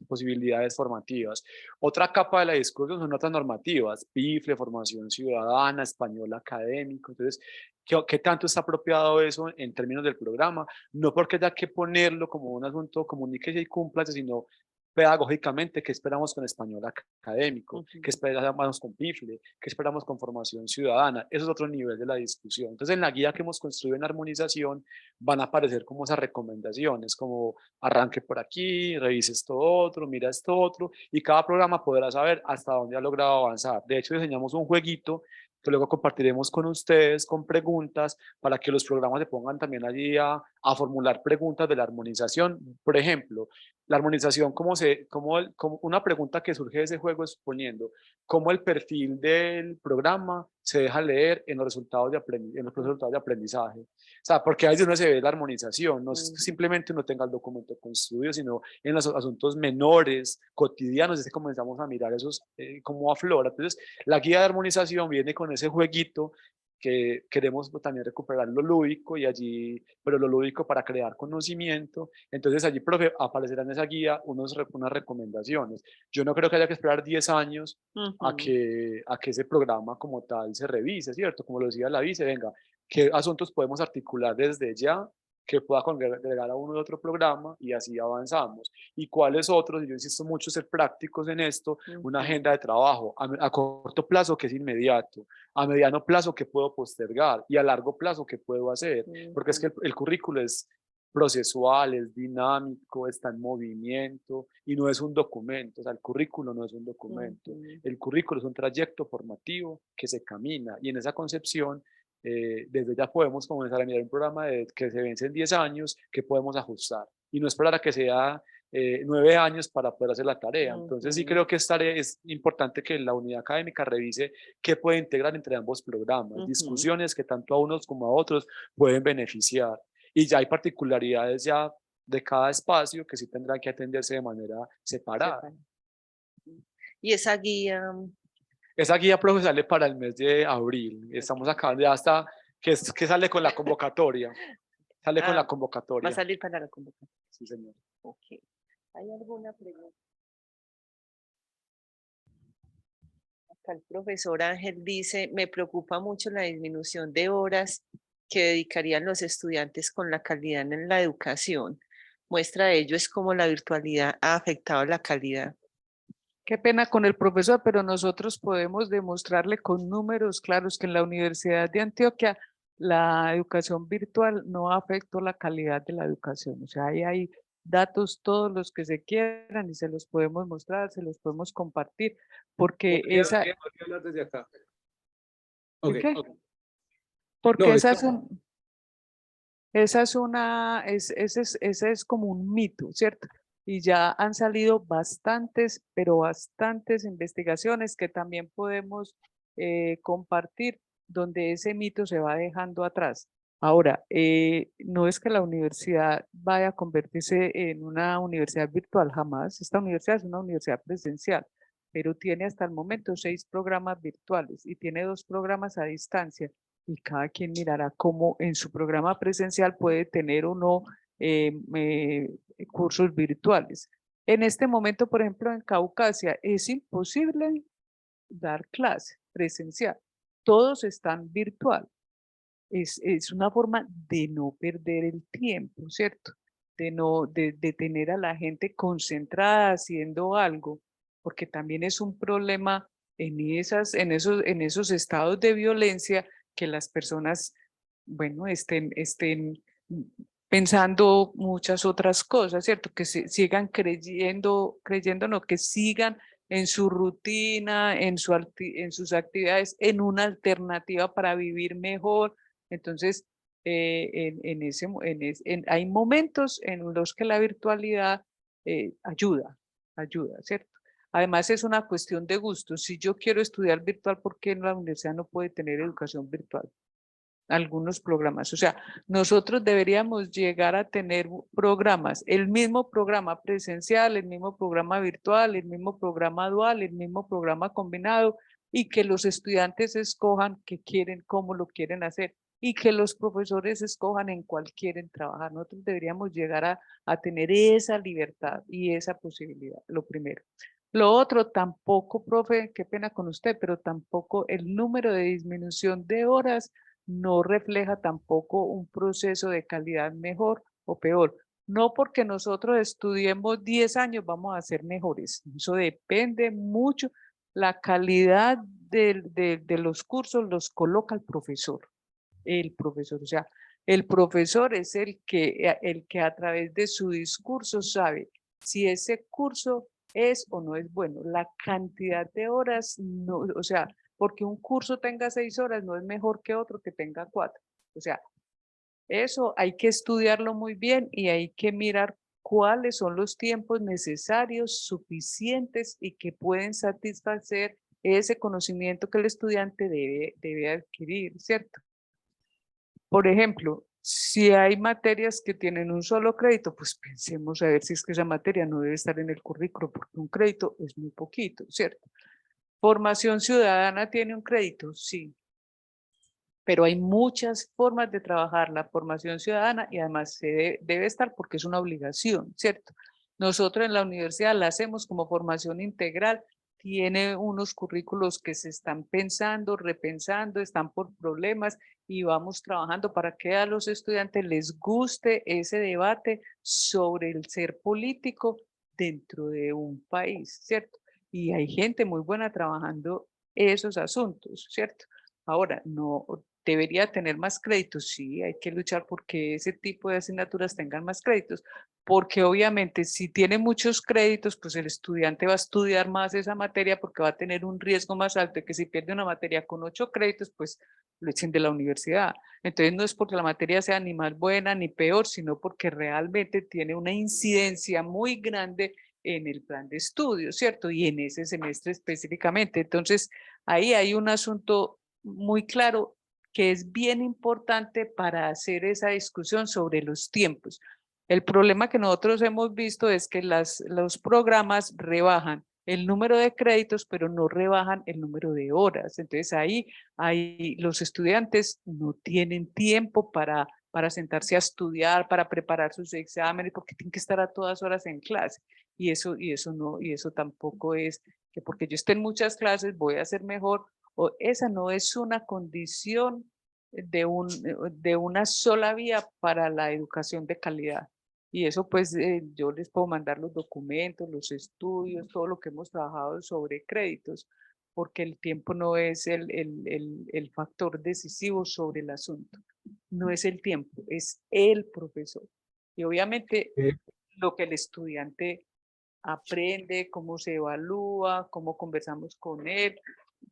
posibilidades formativas. Otra capa de la discusión son otras normativas, PIFLE, formación ciudadana, español académico. Entonces, ¿qué tanto está apropiado eso en términos del programa? No porque haya que ponerlo como un asunto comuníquese y cúmplase, sino pedagógicamente, ¿qué esperamos con español académico? ¿Qué esperamos con PIFLE? ¿Qué esperamos con formación ciudadana? Eso es otro nivel de la discusión. Entonces, en la guía que hemos construido en armonización van a aparecer como esas recomendaciones, como arranque por aquí, revise esto otro, mira esto otro, y cada programa podrá saber hasta dónde ha logrado avanzar. De hecho, diseñamos un jueguito que luego compartiremos con ustedes con preguntas para que los programas se pongan también allí a formular preguntas de la armonización. Por ejemplo, la armonización, una pregunta que surge de ese juego es suponiendo cómo el perfil del programa se deja leer en los resultados de aprendizaje. O sea, porque ahí es donde se ve la armonización, no es simplemente uno tenga el documento con estudio, sino en los asuntos menores, cotidianos, es que comenzamos a mirar esos, cómo aflora. Entonces, la guía de armonización viene con ese jueguito que queremos también recuperar lo lúdico y allí, pero lo lúdico para crear conocimiento. Entonces allí, profe, aparecerán en esa guía unas recomendaciones. Yo no creo que haya que esperar 10 años a que ese programa como tal se revise, ¿cierto? Como lo decía la vice, venga, ¿qué asuntos podemos articular desde ya que pueda agregar a uno de otro programa y así avanzamos? ¿Y cuáles otros? Y yo insisto mucho ser prácticos en esto, una agenda de trabajo a corto plazo que es inmediato, a mediano plazo que puedo postergar y a largo plazo que puedo hacer, porque es que el currículo es procesual, es dinámico, está en movimiento y no es un documento. O sea, el currículo no es un documento, el currículo es un trayecto formativo que se camina, y en esa concepción desde ya podemos comenzar a mirar un programa que se vence en 10 años, que podemos ajustar y no esperar a que sea 9 años para poder hacer la tarea. Entonces sí creo que es importante que la unidad académica revise qué puede integrar entre ambos programas, discusiones que tanto a unos como a otros pueden beneficiar, y ya hay particularidades ya de cada espacio que sí tendrán que atenderse de manera separada. Y esa guía, Esa guía, profe, sale para el mes de abril. Estamos acabando ya hasta que sale con la convocatoria. Sale con la convocatoria. va a salir para la convocatoria. Sí, señor. Ok. ¿Hay alguna pregunta? Acá el profesor Ángel dice, me preocupa mucho la disminución de horas que dedicarían los estudiantes con la calidad en la educación. Muestra de ello es cómo la virtualidad ha afectado la calidad. Qué pena con el profesor, pero nosotros podemos demostrarle con números claros que en la Universidad de Antioquia la educación virtual no afectó la calidad de la educación. O sea, ahí hay datos todos los que se quieran y se los podemos mostrar, se los podemos compartir, porque esa... hablar desde acá. ¿Por qué? Okay. Porque No, esa es como un mito, ¿cierto? Y ya han salido bastantes, pero bastantes investigaciones que también podemos compartir, donde ese mito se va dejando atrás. Ahora, no es que la universidad vaya a convertirse en una universidad virtual, jamás. Esta universidad es una universidad presencial, pero tiene hasta el momento 6 programas virtuales y tiene 2 programas a distancia, y cada quien mirará cómo en su programa presencial puede tener o no cursos virtuales. En este momento, por ejemplo, en Caucasia es imposible dar clase presencial. Todos están virtual. Es una forma de no perder el tiempo, ¿cierto? De tener a la gente concentrada haciendo algo, porque también es un problema en esos estados de violencia que las personas, bueno, estén pensando muchas otras cosas, ¿cierto? Que sigan creyendo no, que sigan en su rutina, en sus actividades, en una alternativa para vivir mejor. Entonces, hay momentos en los que la virtualidad ayuda, ¿cierto? Además, es una cuestión de gusto. Si yo quiero estudiar virtual, ¿por qué en la universidad no puede tener educación virtual? Algunos programas. O sea, nosotros deberíamos llegar a tener programas, el mismo programa presencial, el mismo programa virtual, el mismo programa dual, el mismo programa combinado, y que los estudiantes escojan qué quieren, cómo lo quieren hacer, y que los profesores escojan en cuál quieren trabajar. Nosotros deberíamos llegar a tener esa libertad y esa posibilidad, lo primero. Lo otro, tampoco, profe, qué pena con usted, pero tampoco el número de disminución de horas no refleja tampoco un proceso de calidad mejor o peor. No porque nosotros estudiemos 10 años vamos a ser mejores. Eso depende mucho. La calidad de los cursos los coloca el profesor. O sea, el profesor es el que a través de su discurso sabe si ese curso es o no es bueno. La cantidad de horas, no, o sea, porque un curso tenga 6 horas no es mejor que otro que tenga 4. O sea, eso hay que estudiarlo muy bien y hay que mirar cuáles son los tiempos necesarios, suficientes y que pueden satisfacer ese conocimiento que el estudiante debe adquirir, ¿cierto? Por ejemplo, si hay materias que tienen un solo crédito, pues pensemos a ver si es que esa materia no debe estar en el currículo, porque un crédito es muy poquito, ¿cierto? ¿Formación ciudadana tiene un crédito? Sí. pero hay muchas formas de trabajar la formación ciudadana y además debe estar porque es una obligación, ¿cierto? Nosotros en la universidad la hacemos como formación integral, tiene unos currículos que se están pensando, repensando, están por problemas y vamos trabajando para que a los estudiantes les guste ese debate sobre el ser político dentro de un país, ¿cierto? Y hay gente muy buena trabajando esos asuntos, ¿cierto? Ahora, no debería tener más créditos, sí, hay que luchar porque ese tipo de asignaturas tengan más créditos, porque obviamente si tiene muchos créditos, pues el estudiante va a estudiar más esa materia porque va a tener un riesgo más alto de que si pierde una materia con 8 créditos, pues lo echen de la universidad. Entonces no es porque la materia sea ni más buena ni peor, sino porque realmente tiene una incidencia muy grande en el plan de estudio, ¿cierto? Y en ese semestre específicamente. Entonces ahí hay un asunto muy claro que es bien importante para hacer esa discusión sobre los tiempos. El problema que nosotros hemos visto es que los programas rebajan el número de créditos, pero no rebajan el número de horas. Entonces ahí los estudiantes no tienen tiempo para sentarse a estudiar, para preparar sus exámenes, porque tienen que estar a todas horas en clase. Y eso tampoco es que porque yo esté en muchas clases voy a ser mejor. O esa no es una condición de una sola vía para la educación de calidad. Y eso pues yo les puedo mandar los documentos, los estudios, todo lo que hemos trabajado sobre créditos, porque el tiempo no es el factor decisivo sobre el asunto. No es el tiempo, es el profesor. Y obviamente lo que el estudiante aprende, cómo se evalúa, cómo conversamos con él.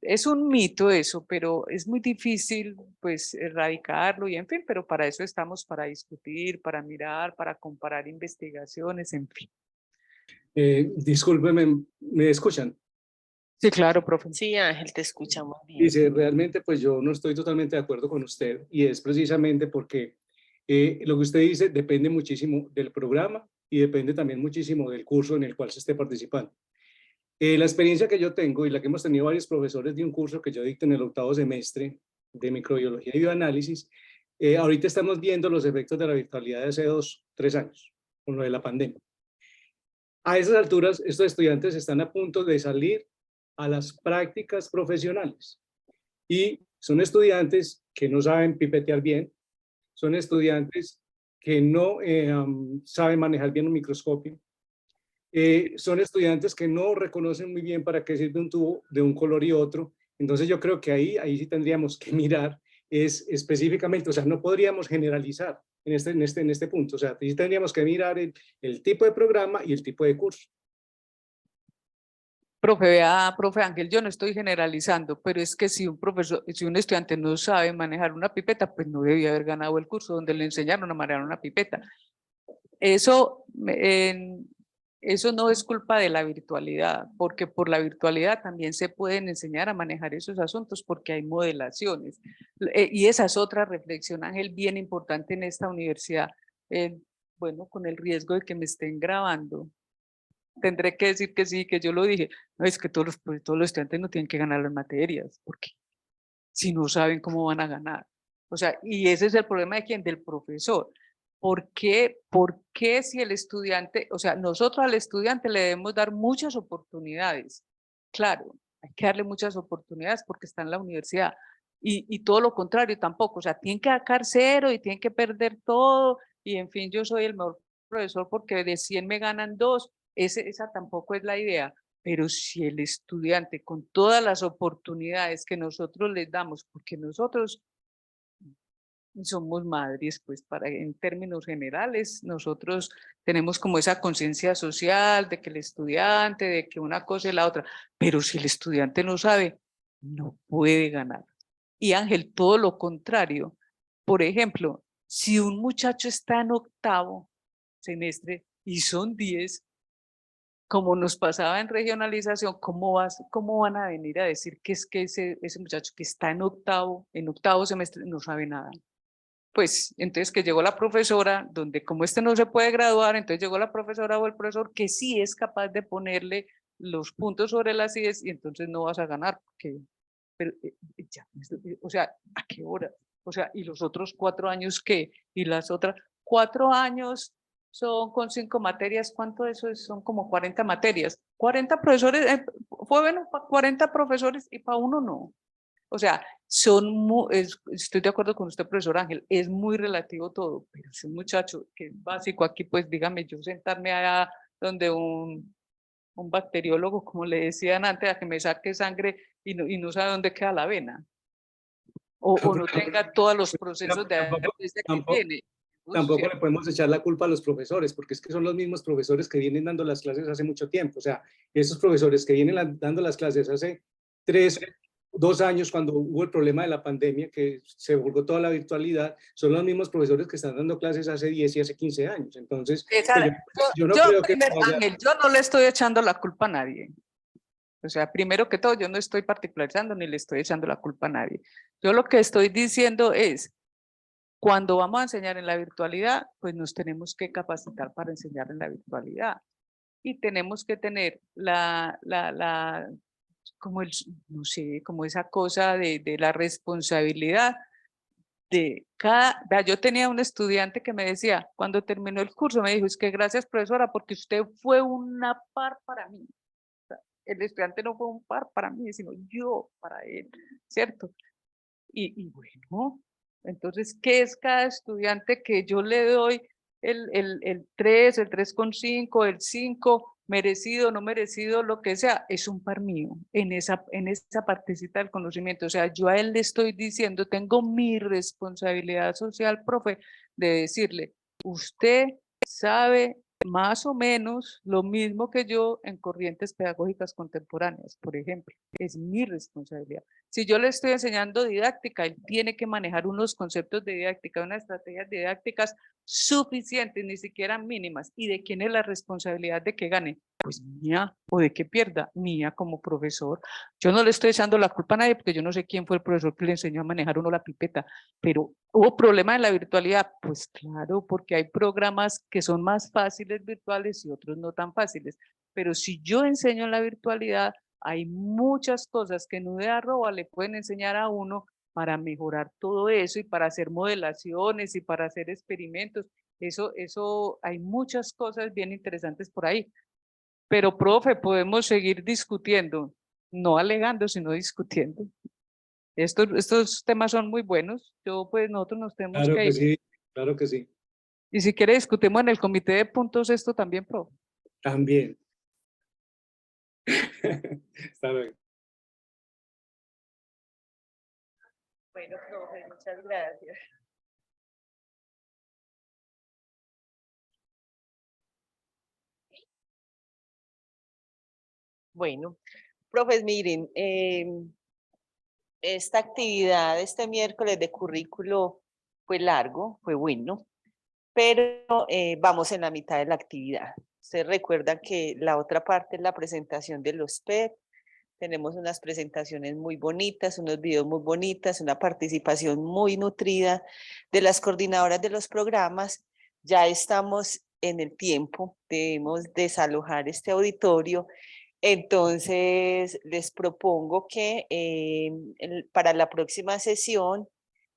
Es un mito eso, pero es muy difícil pues erradicarlo y en fin, pero para eso estamos, para discutir, para mirar, para comparar investigaciones, en fin. Discúlpeme, ¿me escuchan? Sí, claro, profe. Sí, Ángel, te escuchamos bien. Dice, realmente pues yo no estoy totalmente de acuerdo con usted y es precisamente porque lo que usted dice depende muchísimo del programa y depende también muchísimo del curso en el cual se esté participando. La experiencia que yo tengo y la que hemos tenido varios profesores de un curso que yo dicto en el 8º semestre de microbiología y bioanálisis, ahorita estamos viendo los efectos de la virtualidad de hace 2-3 años, con lo de la pandemia. A esas alturas, estos estudiantes están a punto de salir a las prácticas profesionales y son estudiantes que no saben pipetear bien, son estudiantes que no saben manejar bien un microscopio, son estudiantes que no reconocen muy bien para qué sirve un tubo de un color y otro. Entonces yo creo que ahí sí tendríamos que mirar específicamente, o sea, no podríamos generalizar en este punto, o sea, sí tendríamos que mirar el tipo de programa y el tipo de curso. Profe Ángel, yo no estoy generalizando, pero es que si un estudiante no sabe manejar una pipeta, pues no debía haber ganado el curso donde le enseñaron a manejar una pipeta. Eso no es culpa de la virtualidad, porque por la virtualidad también se pueden enseñar a manejar esos asuntos porque hay modelaciones. Y esa es otra reflexión, Ángel, bien importante en esta universidad. Bueno, con el riesgo de que me estén grabando, tendré que decir que sí, que yo lo dije. No, es que todos los estudiantes no tienen que ganar las materias, porque si no saben cómo van a ganar. O sea, y ese es el problema de quién, del profesor. ¿Por qué si el estudiante, o sea, nosotros al estudiante le debemos dar muchas oportunidades? Claro, hay que darle muchas oportunidades porque está en la universidad. Y todo lo contrario tampoco, o sea, tienen que sacar 0 y tienen que perder todo. Y en fin, yo soy el mejor profesor porque de 100 me ganan 2. Esa tampoco es la idea. Pero si el estudiante con todas las oportunidades que nosotros les damos, porque nosotros somos madres, pues en términos generales, nosotros tenemos como esa conciencia social de que el estudiante, de que una cosa y la otra, pero si el estudiante no sabe, no puede ganar. Y Ángel, todo lo contrario. Por ejemplo, si un muchacho está en 8º semestre y son 10, como nos pasaba en regionalización, ¿cómo van a venir a decir que es que ese muchacho que está en 8º semestre no sabe nada? Pues entonces que llegó la profesora, donde como no se puede graduar, entonces llegó la profesora o el profesor que sí es capaz de ponerle los puntos sobre las IES y entonces no vas a ganar, porque, pero ya, o sea, ¿a qué hora? O sea, ¿y los otros 4 años qué? Y las otras 4 años son con 5 materias, ¿cuánto eso es? Son como 40 materias. 40 profesores, fue bueno para 40 profesores y para uno no. O sea, estoy de acuerdo con usted, profesor Ángel, es muy relativo todo, pero si un muchacho que es básico aquí, pues dígame, yo sentarme allá donde un bacteriólogo, como le decían antes, a que me saque sangre y no sabe dónde queda la vena. O no tenga todos los procesos de anestesia que tiene. Tampoco le podemos echar la culpa a los profesores, porque es que son los mismos profesores que vienen dando las clases hace mucho tiempo. O sea, esos profesores que vienen dando las clases hace 2 años, cuando hubo el problema de la pandemia, que se volvió toda la virtualidad, son los mismos profesores que están dando clases hace 10 y hace 15 años. Entonces, yo no creo que... Ángel, yo no le estoy echando la culpa a nadie. O sea, primero que todo, yo no estoy particularizando ni le estoy echando la culpa a nadie. Yo lo que estoy diciendo es, cuando vamos a enseñar en la virtualidad, pues nos tenemos que capacitar para enseñar en la virtualidad. Y tenemos que tener como no sé, como esa cosa de la responsabilidad de yo tenía un estudiante que me decía, cuando terminó el curso, me dijo, es que gracias profesora, porque usted fue una par para mí. O sea, el estudiante no fue un par para mí, sino yo para él, ¿cierto? Y bueno, entonces, ¿qué es cada estudiante que yo le doy el 3, el 3,5, el 5, merecido, no merecido, lo que sea? Es un par mío en esa partecita del conocimiento. O sea, yo a él le estoy diciendo, tengo mi responsabilidad social, profe, de decirle, usted sabe más o menos lo mismo que yo en corrientes pedagógicas contemporáneas, por ejemplo. Es mi responsabilidad. Si yo le estoy enseñando didáctica, él tiene que manejar unos conceptos de didáctica, unas estrategias didácticas suficientes, ni siquiera mínimas. ¿Y de quién es la responsabilidad de que gane? Pues mía, o de que pierda, mía como profesor. Yo no le estoy echando la culpa a nadie porque yo no sé quién fue el profesor que le enseñó a manejar uno la pipeta, pero ¿hubo problema en la virtualidad? Pues claro, porque hay programas que son más fáciles virtuales y otros no tan fáciles. Pero si yo enseño en la virtualidad, hay muchas cosas que en UDA Arroba le pueden enseñar a uno para mejorar todo eso y para hacer modelaciones y para hacer experimentos. Eso hay muchas cosas bien interesantes por ahí. Pero, profe, podemos seguir discutiendo, no alegando, sino discutiendo. Estos temas son muy buenos. Pues nosotros nos tenemos Claro que que ir. sí, claro que sí. Y si quiere discutimos en el comité de puntos esto también, profe. También. Está bien. Bueno, profe, muchas gracias. Bueno, profes, miren, esta actividad este miércoles de currículo fue largo, fue bueno, pero vamos en la mitad de la actividad. Ustedes recuerdan que la otra parte es la presentación de los PEP. Tenemos unas presentaciones muy bonitas, unos videos muy bonitas, una participación muy nutrida de las coordinadoras de los programas. Ya estamos en el tiempo, debemos desalojar este auditorio. Entonces, les propongo que para la próxima sesión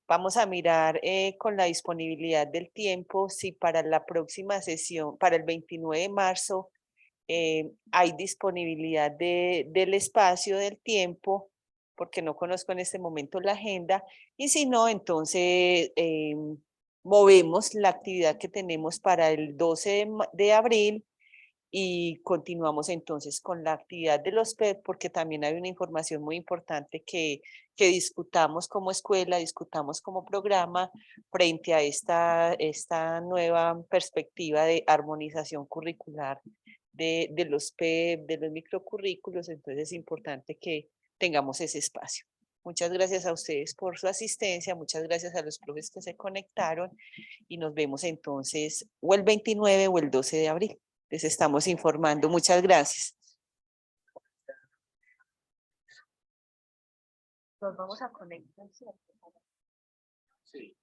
vamos a mirar con la disponibilidad del tiempo si para la próxima sesión, para el 29 de marzo, hay disponibilidad del espacio, del tiempo, porque no conozco en este momento la agenda, y si no, entonces movemos la actividad que tenemos para el 12 de abril y continuamos entonces con la actividad de los PEP, porque también hay una información muy importante que discutamos como escuela, discutamos como programa frente a esta nueva perspectiva de armonización curricular de los PEP, de los microcurrículos. Entonces es importante que tengamos ese espacio. Muchas gracias a ustedes por su asistencia, muchas gracias a los profes que se conectaron y nos vemos entonces o el 29 o el 12 de abril. Les estamos informando. Muchas gracias. Nos vamos a conectar, ¿cierto? Sí.